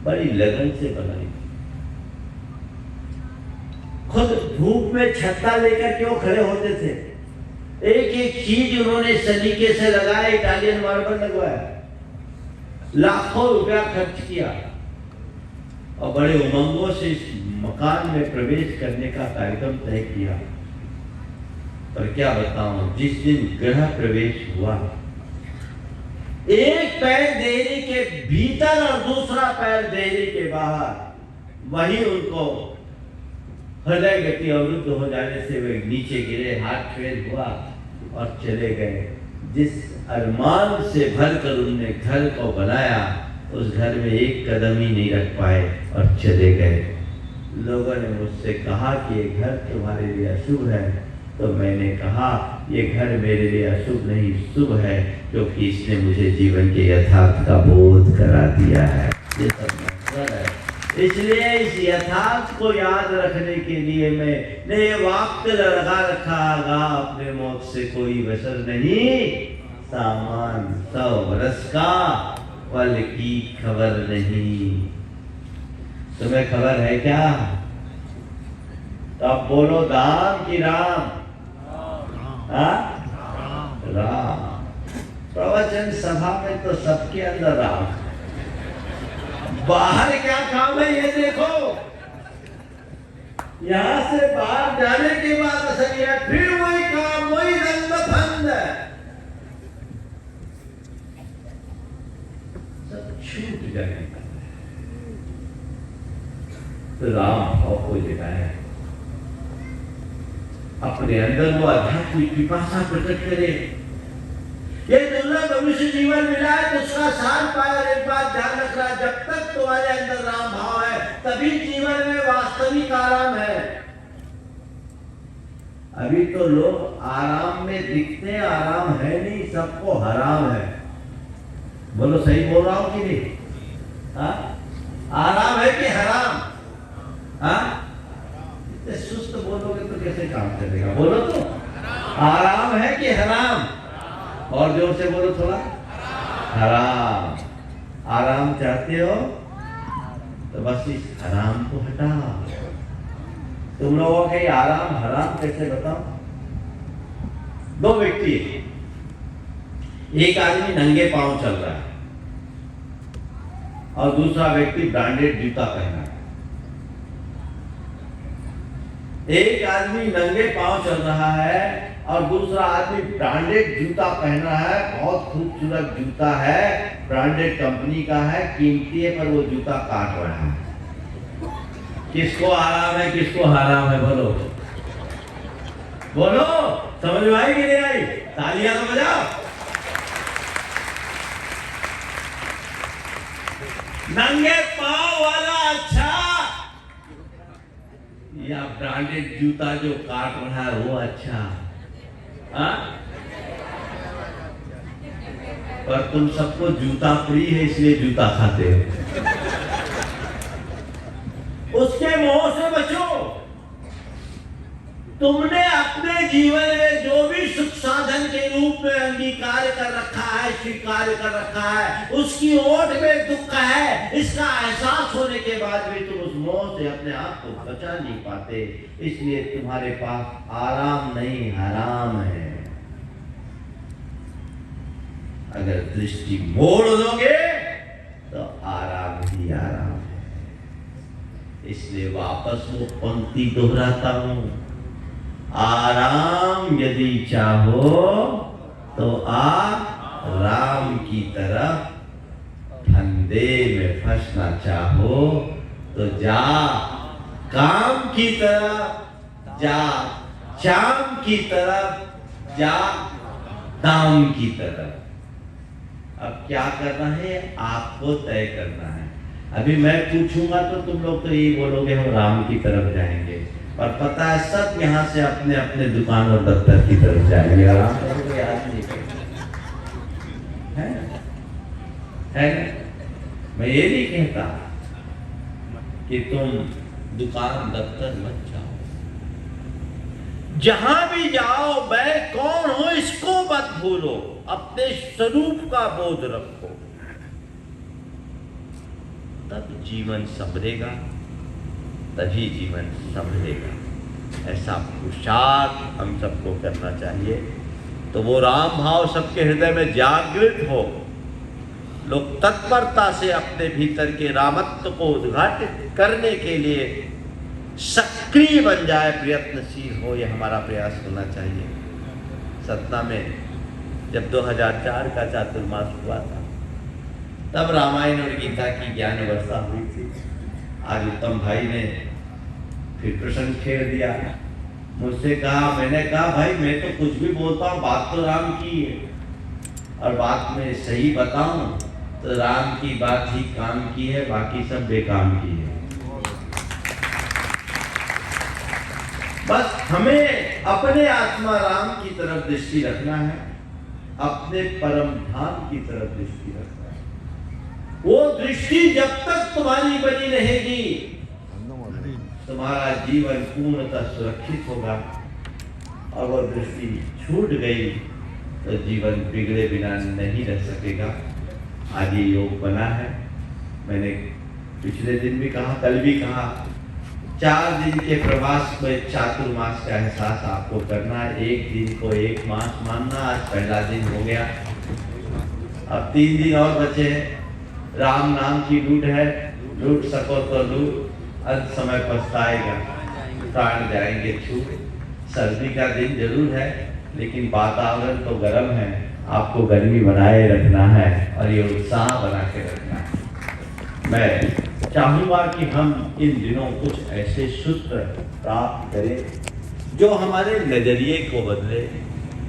बड़ी लगन से बनाई थी। खुद धूप में छत्ता लेकर क्यों खड़े होते थे, एक एक चीज उन्होंने सलीके से लगाया, इटालियन मार्बल लगवाया, लाखों रुपया खर्च किया और बड़े उमंगों से इस मकान में प्रवेश करने का कार्यक्रम तय किया। पर क्या बताऊं, जिस दिन गृह प्रवेश हुआ, एक पैर देरी के भीतर और दूसरा पैर देरी के बाहर, वहीं उनको हृदय गति अवरुद्ध हो जाने से वे नीचे गिरे, हाथ फेल हुआ और चले गए। जिस अरमान से भरकर उन्होंने घर को बनाया, उस घर में एक कदम ही नहीं रख पाए और चले गए। लोगों ने मुझसे कहा कि ये घर तुम्हारे लिए अशुभ है, तो मैंने कहा ये घर मेरे लिए अशुभ नहीं, शुभ है, क्योंकि इसने मुझे जीवन के यथार्थ का बोध करा दिया है। ये सब मतलब है। इसलिए इस यथार्थ को याद रखने के लिए मैंने ये वाक्य लगा रखा, आगाह अपने मौत से कोई वसर नहीं, सामान 100 वर्ष का पल की खबर नहीं। तुम्हें खबर है क्या? तो अब बोलो दाम की राम? राम। प्रवचन सभा में तो सबके अंदर राम, बाहर क्या काम है ये देखो। यहां से बाहर जाने के बाद असर यह फिर वही काम, वही रंग फंद, सब छूट जाएगा। तो राम भाव को लेना है, अपने अंदर वो आध्यात्मिक पिपासा प्रकट करे। ये दुर्लभ भविष्य जीवन मिला है तो उसका सार पाया। और एक बात ध्यान रखना, जब तक तुम्हारे अंदर राम भाव है तभी जीवन में वास्तविक आराम है। अभी तो लोग आराम में दिखते हैं, आराम है नहीं, सबको हराम है। बोलो सही बोल रहा हूं कि नहीं? हाँ, आराम है कि हराम? हाँ, सुस्त बोलोगे तो कैसे काम चलेगा? बोलो तो, आराम है कि हराम? और जोर से बोलो थोड़ा, हराम। आराम चाहते हो तो बस इस हराम को हटाओ। तुम लोगों के आराम हराम कैसे बताओ? 2 व्यक्ति, एक आदमी नंगे पांव चल रहा है और दूसरा व्यक्ति ब्रांडेड जूता पहना है। एक आदमी नंगे पांव चल रहा है और दूसरा आदमी ब्रांडेड जूता पहना है, बहुत खूबसूरत जूता है, ब्रांडेड कंपनी का है, कीमती है, पर वो जूता काट रहा है। किसको आराम है, किसको हराम है? बोलो। बोलो, समझ में आई कि नहीं आई? तालियां तो बजाओ। नंगे पांव वाला अच्छा या ब्रांडेड जूता जो काट रहा है वो अच्छा? हाँ? पर तुम सबको जूता फ्री है इसलिए जूता खाते हो। उसके मोह से बचो। तुमने अपने जीवन में जो भी सुख साधन के रूप में अंगीकार कर रखा है, स्वीकार कर रखा है, उसकी ओट में दुख है। इसका एहसास होने के बाद भी तुम उस मोह से अपने आप को बचा नहीं पाते, इसलिए तुम्हारे पास आराम नहीं हराम है। अगर दृष्टि मोड़ दोगे तो आराम ही आराम है। इसलिए वापस वो पंक्ति दोहराता हूं, आराम यदि चाहो तो आ राम की तरफ, फंदे में फंसना चाहो तो जा काम की तरफ, जा चाम की तरफ, जा दाम की तरफ। अब क्या करना है आपको तय करना है। अभी मैं पूछूंगा तो तुम लोग तो यही बोलोगे हम राम की तरफ जाएंगे, और पता है सब यहाँ से अपने अपने दुकान और दफ्तर की तरफ जाएंगे। आराम करोगे याद नहीं है ना? मैं ये नहीं कहता कि तुम दुकान दफ्तर मत जाओ, जहां भी जाओ मैं कौन हूं इसको मत भूलो, अपने स्वरूप का बोध रखो, तब जीवन संभलेगा, तभी जीवन संभलेगा। ऐसा पुरुषार्थ हम सबको करना चाहिए। तो वो राम भाव सबके हृदय में जागृत हो, लोग तत्परता से अपने भीतर के रामत्व को उद्घाटित करने के लिए सक्रिय बन जाए, प्रयत्नशील हो, ये हमारा प्रयास होना चाहिए। सतना में जब 2004 का चातुर्मास हुआ था, तब रामायण और गीता की ज्ञान वर्षा हुई थी। आज उत्तम भाई ने फिर प्रसंग छेड़ दिया, मुझसे कहा, मैंने कहा भाई मैं तो कुछ भी बोलता हूँ, बात तो राम की है, और बात में सही बताऊं तो राम की बात ही काम की है, बाकी सब बेकाम की है। बस हमें अपने आत्मा राम की तरफ दृष्टि रखना है, अपने परम धाम की तरफ दृष्टि रखना है। वो दृष्टि जब तक तुम्हारी बनी रहेगी, तुम्हारा जीवन पूर्णतः सुरक्षित होगा, और वो दृष्टि छूट गई तो जीवन बिगड़े बिना नहीं रह सकेगा। आज ये योग बना है, मैंने पिछले दिन भी कहा, कल भी कहा, 4 दिन के प्रवास में चातुर्मास का एहसास आपको करना है। 1 दिन को 1 मास मानना, आज पहला दिन हो गया, अब 3 दिन और बचे हैं। राम नाम की लूट है, लूट सको तो लूट, अंत समय पछताएगा, प्राण जाएंगे छूट। सर्दी का दिन जरूर है, लेकिन वातावरण तो गर्म है, आपको गर्मी बनाए रखना है और ये उत्साह बना के रखना है। मैं चाहूँगा कि हम इन दिनों कुछ ऐसे सूत्र प्राप्त करें जो हमारे नज़रिए को बदले,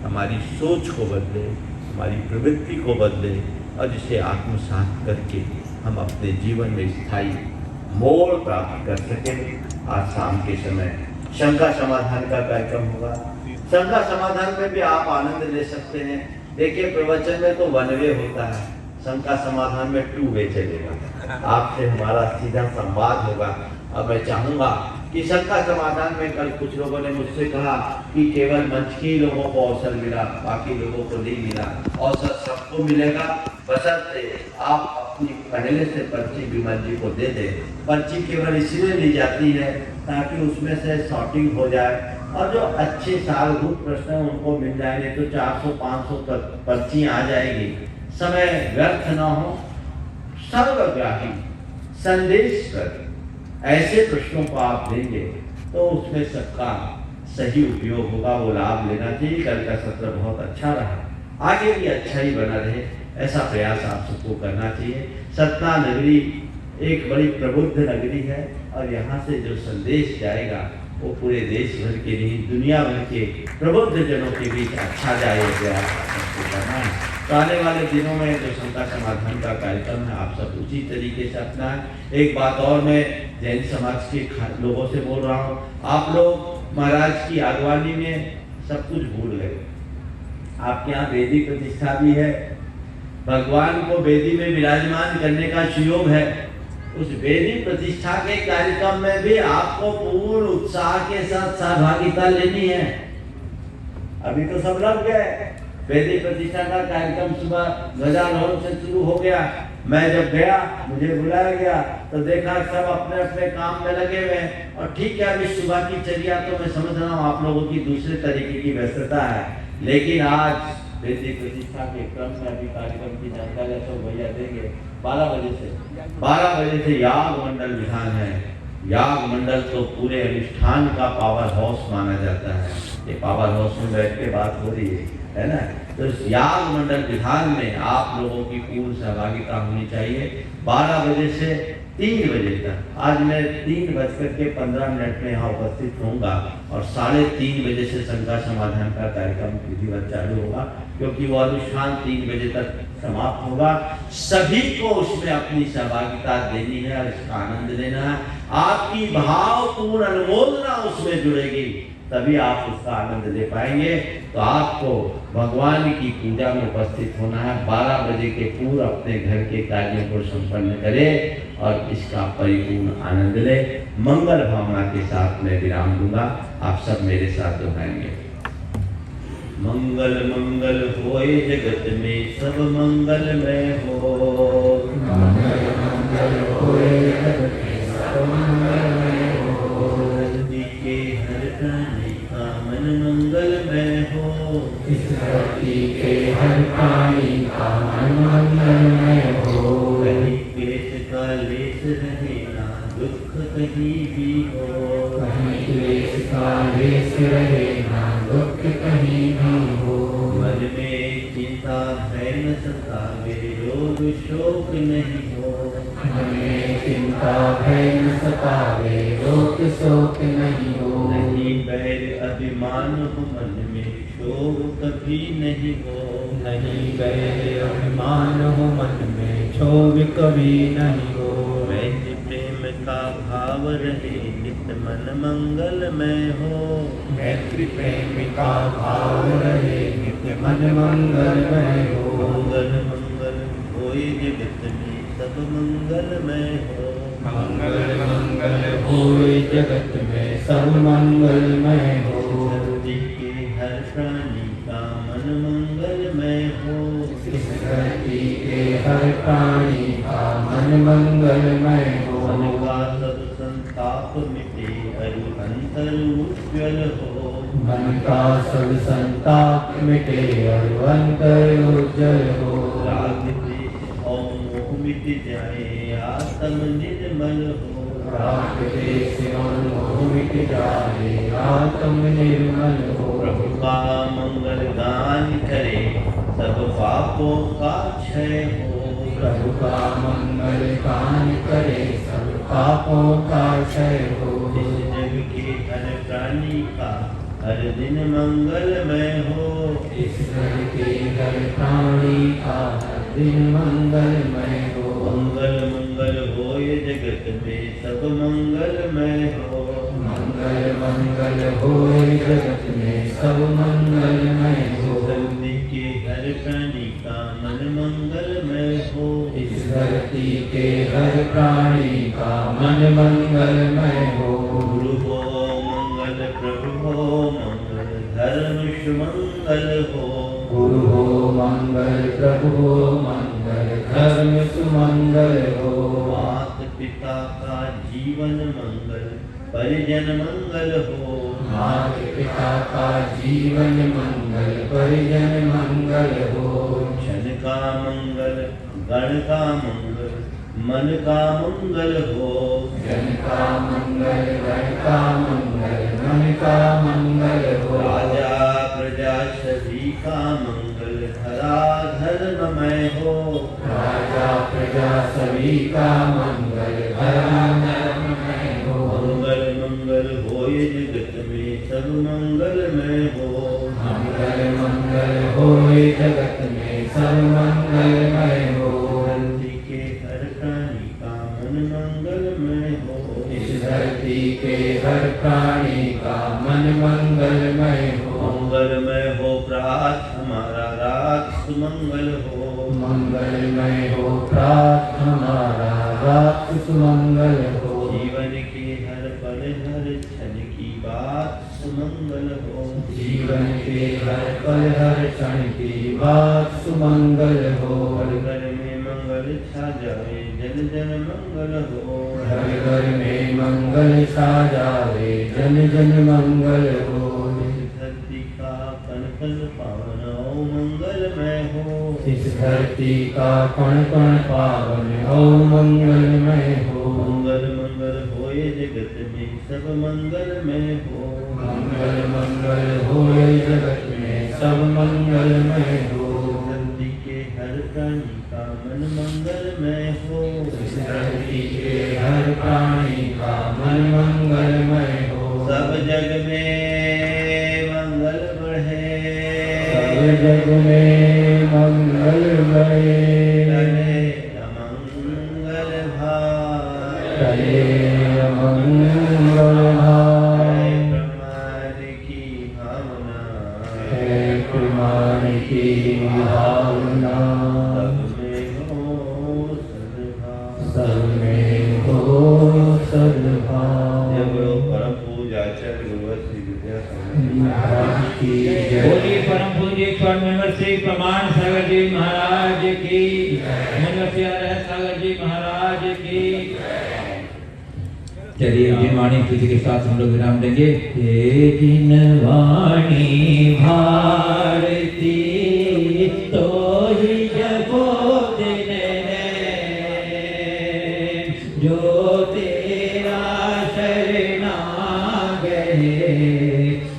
हमारी सोच को बदले, हमारी प्रवृत्ति को बदले, और जिसे आत्मसात करके हम अपने जीवन में स्थायी मोड़ प्राप्त कर सकें। आज शाम के समय शंका समाधान का कार्यक्रम होगा। शंका समाधान में भी आप आनंद ले सकते हैं। देखिए, प्रवचन में तो 1 वे होता है, शंका समाधान में 2 वे चलेगा। आपसे हमारा सीधा संवाद होगा। अब मैं चाहूँगा कि शंका समाधान में, कल कुछ लोगों ने मुझसे कहा कि केवल मंच के लोगों को अवसर मिला, बाकी लोगों को नहीं मिला। अवसर सबको मिलेगा, बशर्ते आप अपनी पहले से पर्ची विमल जी को दे दें। पर्ची केवल इसलिए ली जाती है ताकि उसमें से सॉर्टिंग हो जाए, और जो अच्छे सारभूत प्रश्न हैं उनको मिल जाएंगे, तो 400-500 पर्चियाँ आ जाएगी, समय व्यर्थ न हो। सर्वग्राही संदेश पर ऐसे प्रश्नों को आप देंगे तो उसमें सबका सही उपयोग होगा, वो लाभ लेना चाहिए। कल का सत्र बहुत अच्छा रहा, आगे भी अच्छा ही बना रहे, ऐसा प्रयास आप सबको करना चाहिए। सतना नगरी एक बड़ी प्रबुद्ध नगरी है, और यहाँ से जो संदेश जाएगा वो पूरे देश भर के नहीं दुनिया भर के प्रबुद्ध जनों के बीच अच्छा जाए करना है। तो आने वाले दिनों में जो शंका समाधान का कार्यक्रम है आप सब उसी तरीके से अपनाएं। एक बात और मैं जैन समाज के लोगों से बोल रहा हूँ, आप लोग महाराज की अगवानी में सब कुछ भूल गए। आपके यहाँ वेदी प्रतिष्ठा भी है, भगवान को वेदी में विराजमान करने का सुयोग है। उस वेदी प्रतिष्ठा के कार्यक्रम में भी आपको पूर्ण उत्साह के साथ सहभागिता लेनी है। अभी तो सब लग गए, वेदी प्रतिष्ठा का कार्यक्रम सुबह ध्वजारोहण से शुरू हो गया। मैं जब गया, मुझे बुलाया गया तो देखा सब अपने अपने काम में लगे हुए हैं। और ठीक है, अभी सुबह की चर्या तो मैं समझ रहा हूँ आप लोगों की दूसरे तरीके की व्यस्तता है, लेकिन आज वेदी प्रतिष्ठा के क्रम में अभी कार्यक्रम की जानकारी सब भैया देंगे। 12 बजे से याग मंडल विधान है। याग मंडल तो पूरे अनुष्ठान का पावर हाउस माना जाता है। ये पावर हाउस में बैठ के बात हो रही है ना। तो इस याग मंडल विधान में आप लोगों की पूर्ण सहभागिता होनी चाहिए। 12 बजे से 3 बजे तक। आज मैं 3:15 में यहाँ उपस्थित होऊंगा और 3:30 बजे से शंका समाधान का कार्यक्रम विधिवत चालू होगा, क्योंकि वो अनुष्ठान 3 बजे तक समाप्त होगा। सभी को उसमें अपनी सहभागिता देनी है और इसका आनंद लेना है। आपकी भावपूर्ण अनुमोदना उसमें जुड़ेगी, तभी आप उसका आनंद ले पाएंगे। तो आपको भगवान की पूजा में उपस्थित होना है। 12 बजे के पूर्व अपने घर के कार्यों को संपन्न करें और इसका परिपूर्ण आनंद ले। मंगल भावना के साथ मैं विराम दूंगा, आप सब मेरे साथ दोहराएंगे। मंगल मंगल होए जगत में सब मंगलमय हो। मंगल मंगल होए जगत में सब मंगलमय हो। धरती के हर प्राणी का मन मंगलमय हो। इस धरती के हर प्राणी का मन मंगलमय हो। कहीं क्लेश का लेस रहे ना दुख कहीं भी हो। कहीं क्लेश का लेस रहे ना दुख कहीं भी हो। मन में चिंता भय न सतावे, रोग शोक नहीं हो। मन में चिंता भय न सतावे, रोग शोक नहीं हो। नहीं बैर अभिमान हो मन में, क्षोभ कभी नहीं हो। नहीं बैर अभिमान हो मन में, क्षोभ कभी नहीं हो। वैसे प्रेम का भाव रहे नित मन मंगलमय हो। मैत्री प्रेम का भाव रहे नित्य मन मंगलमय हो। मंगल मंगल होए जगत में सब मंगलमय हो। मंगल मंगल होए जगत में सब मंगलमय हो। धरती के हर प्राणी का मन मंगलमय हो। इस धरती के हर प्राणी का मन मंगलमय हो। मन का सब संताप मिटे अरु अंतर उज्ज्वल हो। मन का सब संताप मिटे और अंतर उज्जवल हो। राग द्वेष और मोह मिट जाए आत्म निर्मल हो। राग द्वेष और मोह मिट जाए आत्म निर्मल हो। प्रभु का मंगल गान करे सब पापों का क्षय हो। प्रभु का मंगल गान करे सब पापों का क्षय हो। इस जग के हर प्राणी का हर दिन मंगलमय हो। इस जग के हर प्राणी का हर दिन मंगलमय हो। मंगल मंगल होए जगत में सब मंगलमय हो। मंगल मंगल होए जगत में सब मंगलमय हो। धरती के हर प्राणी का मन मंगलमय हो। इस धरती के हर प्राणी का मन मंगलमय हो। गुरु हो मंगल, प्रभु हो मंगल, धर्म सुमंगल हो। गुरु हो मंगल, प्रभु हो मंगल, धर्म सुमंगल हो। मात पिता का जीवन मंगल, परिजन मंगल हो। माता पिता का जीवन मंगल, परिजन मंगल हो। जन का मंगल, गण का मंगल, मन का मंगल हो। जन का मंगल, गण का मंगल, मन का मंगल हो। राजा प्रजा सभी का मंगल, धरा धर्ममय हो। राजा प्रजा सभी का मंगल, धरा धर्ममय हो। मंगल मंगल होए जगत सब मंगलमय हो। मंगल मंगल होए जगत में सब मंगलमय हो। धरती के हर प्राणी का मन मंगलमय हो। इस धरती के हर प्राणी का मन मंगलमय हो। मंगलमय हो प्रात हमारा रात सुमंगल हो। मंगलमय हो प्रात हमारा रात सुमंगल हो। जीवन के हर पल हर क्षण की बात सुमंगल हो। जीवन के हर पल हर क्षण की बात सुमंगल हो। घर घर में मंगल छा जाए जन जन मंगल हो। घर घर में मंगल छा जावे जन जन मंगल हो। इस धरती का कण कण पावन ओ मंगलमय हो। इस धरती का कण कण पावन ओ मंगलमय हो। मंगल मंगल होए जगत में सब मंगलमय हो। मंगल मंगल होए जगत में सब मंगलमय हो। धरती के हर प्राणी का मन मंगलमय हो। इस धरती के हर प्राणी का मन मंगलमय हो। सब जग में मंगल बढ़े। सब जग में मंगलमय टले अमंगल भार। टले अमंगल भार। प्रमाद की भावना है प्रमाण की भावना। सब में हो सद्भाव। सब में हो सद्भाव। जय बोलो परम पूज्य आचार्य गुरुवर श्री विद्यासागर महाराज की जय। बोलिए परम पूज्य स्वर्ण श्री प्रमाण सागर जी महाराज की। मनवसिया सागर जी महाराज की। चलिए जिन वाणी प्रीति के साथ हम लोग विराम देंगे। हे जिन वाणी भारती तो ही जगो दिन जो तेरा शरणागत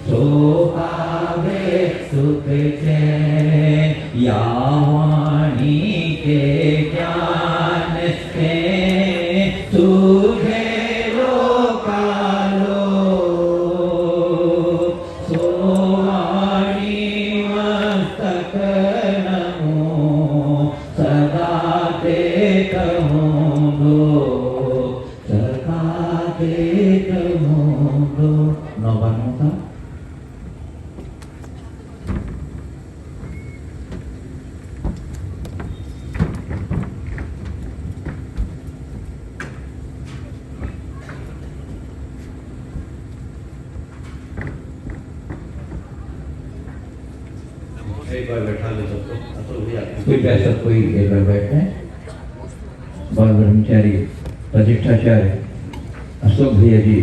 सो पावे सुख चैन। या वाणी के ज्ञान से तुझे लोकालो सो वाणी मस्तक नमो सदा ते कहूँगो सदा ते कहूँगो। नौबानों का एक बार बैठा ले सबको। असल भी आते कोई पैसा कोई एक बार बैठे बाल ब्रह्मचारी प्रतिष्ठाचार्य अशोक भैया जी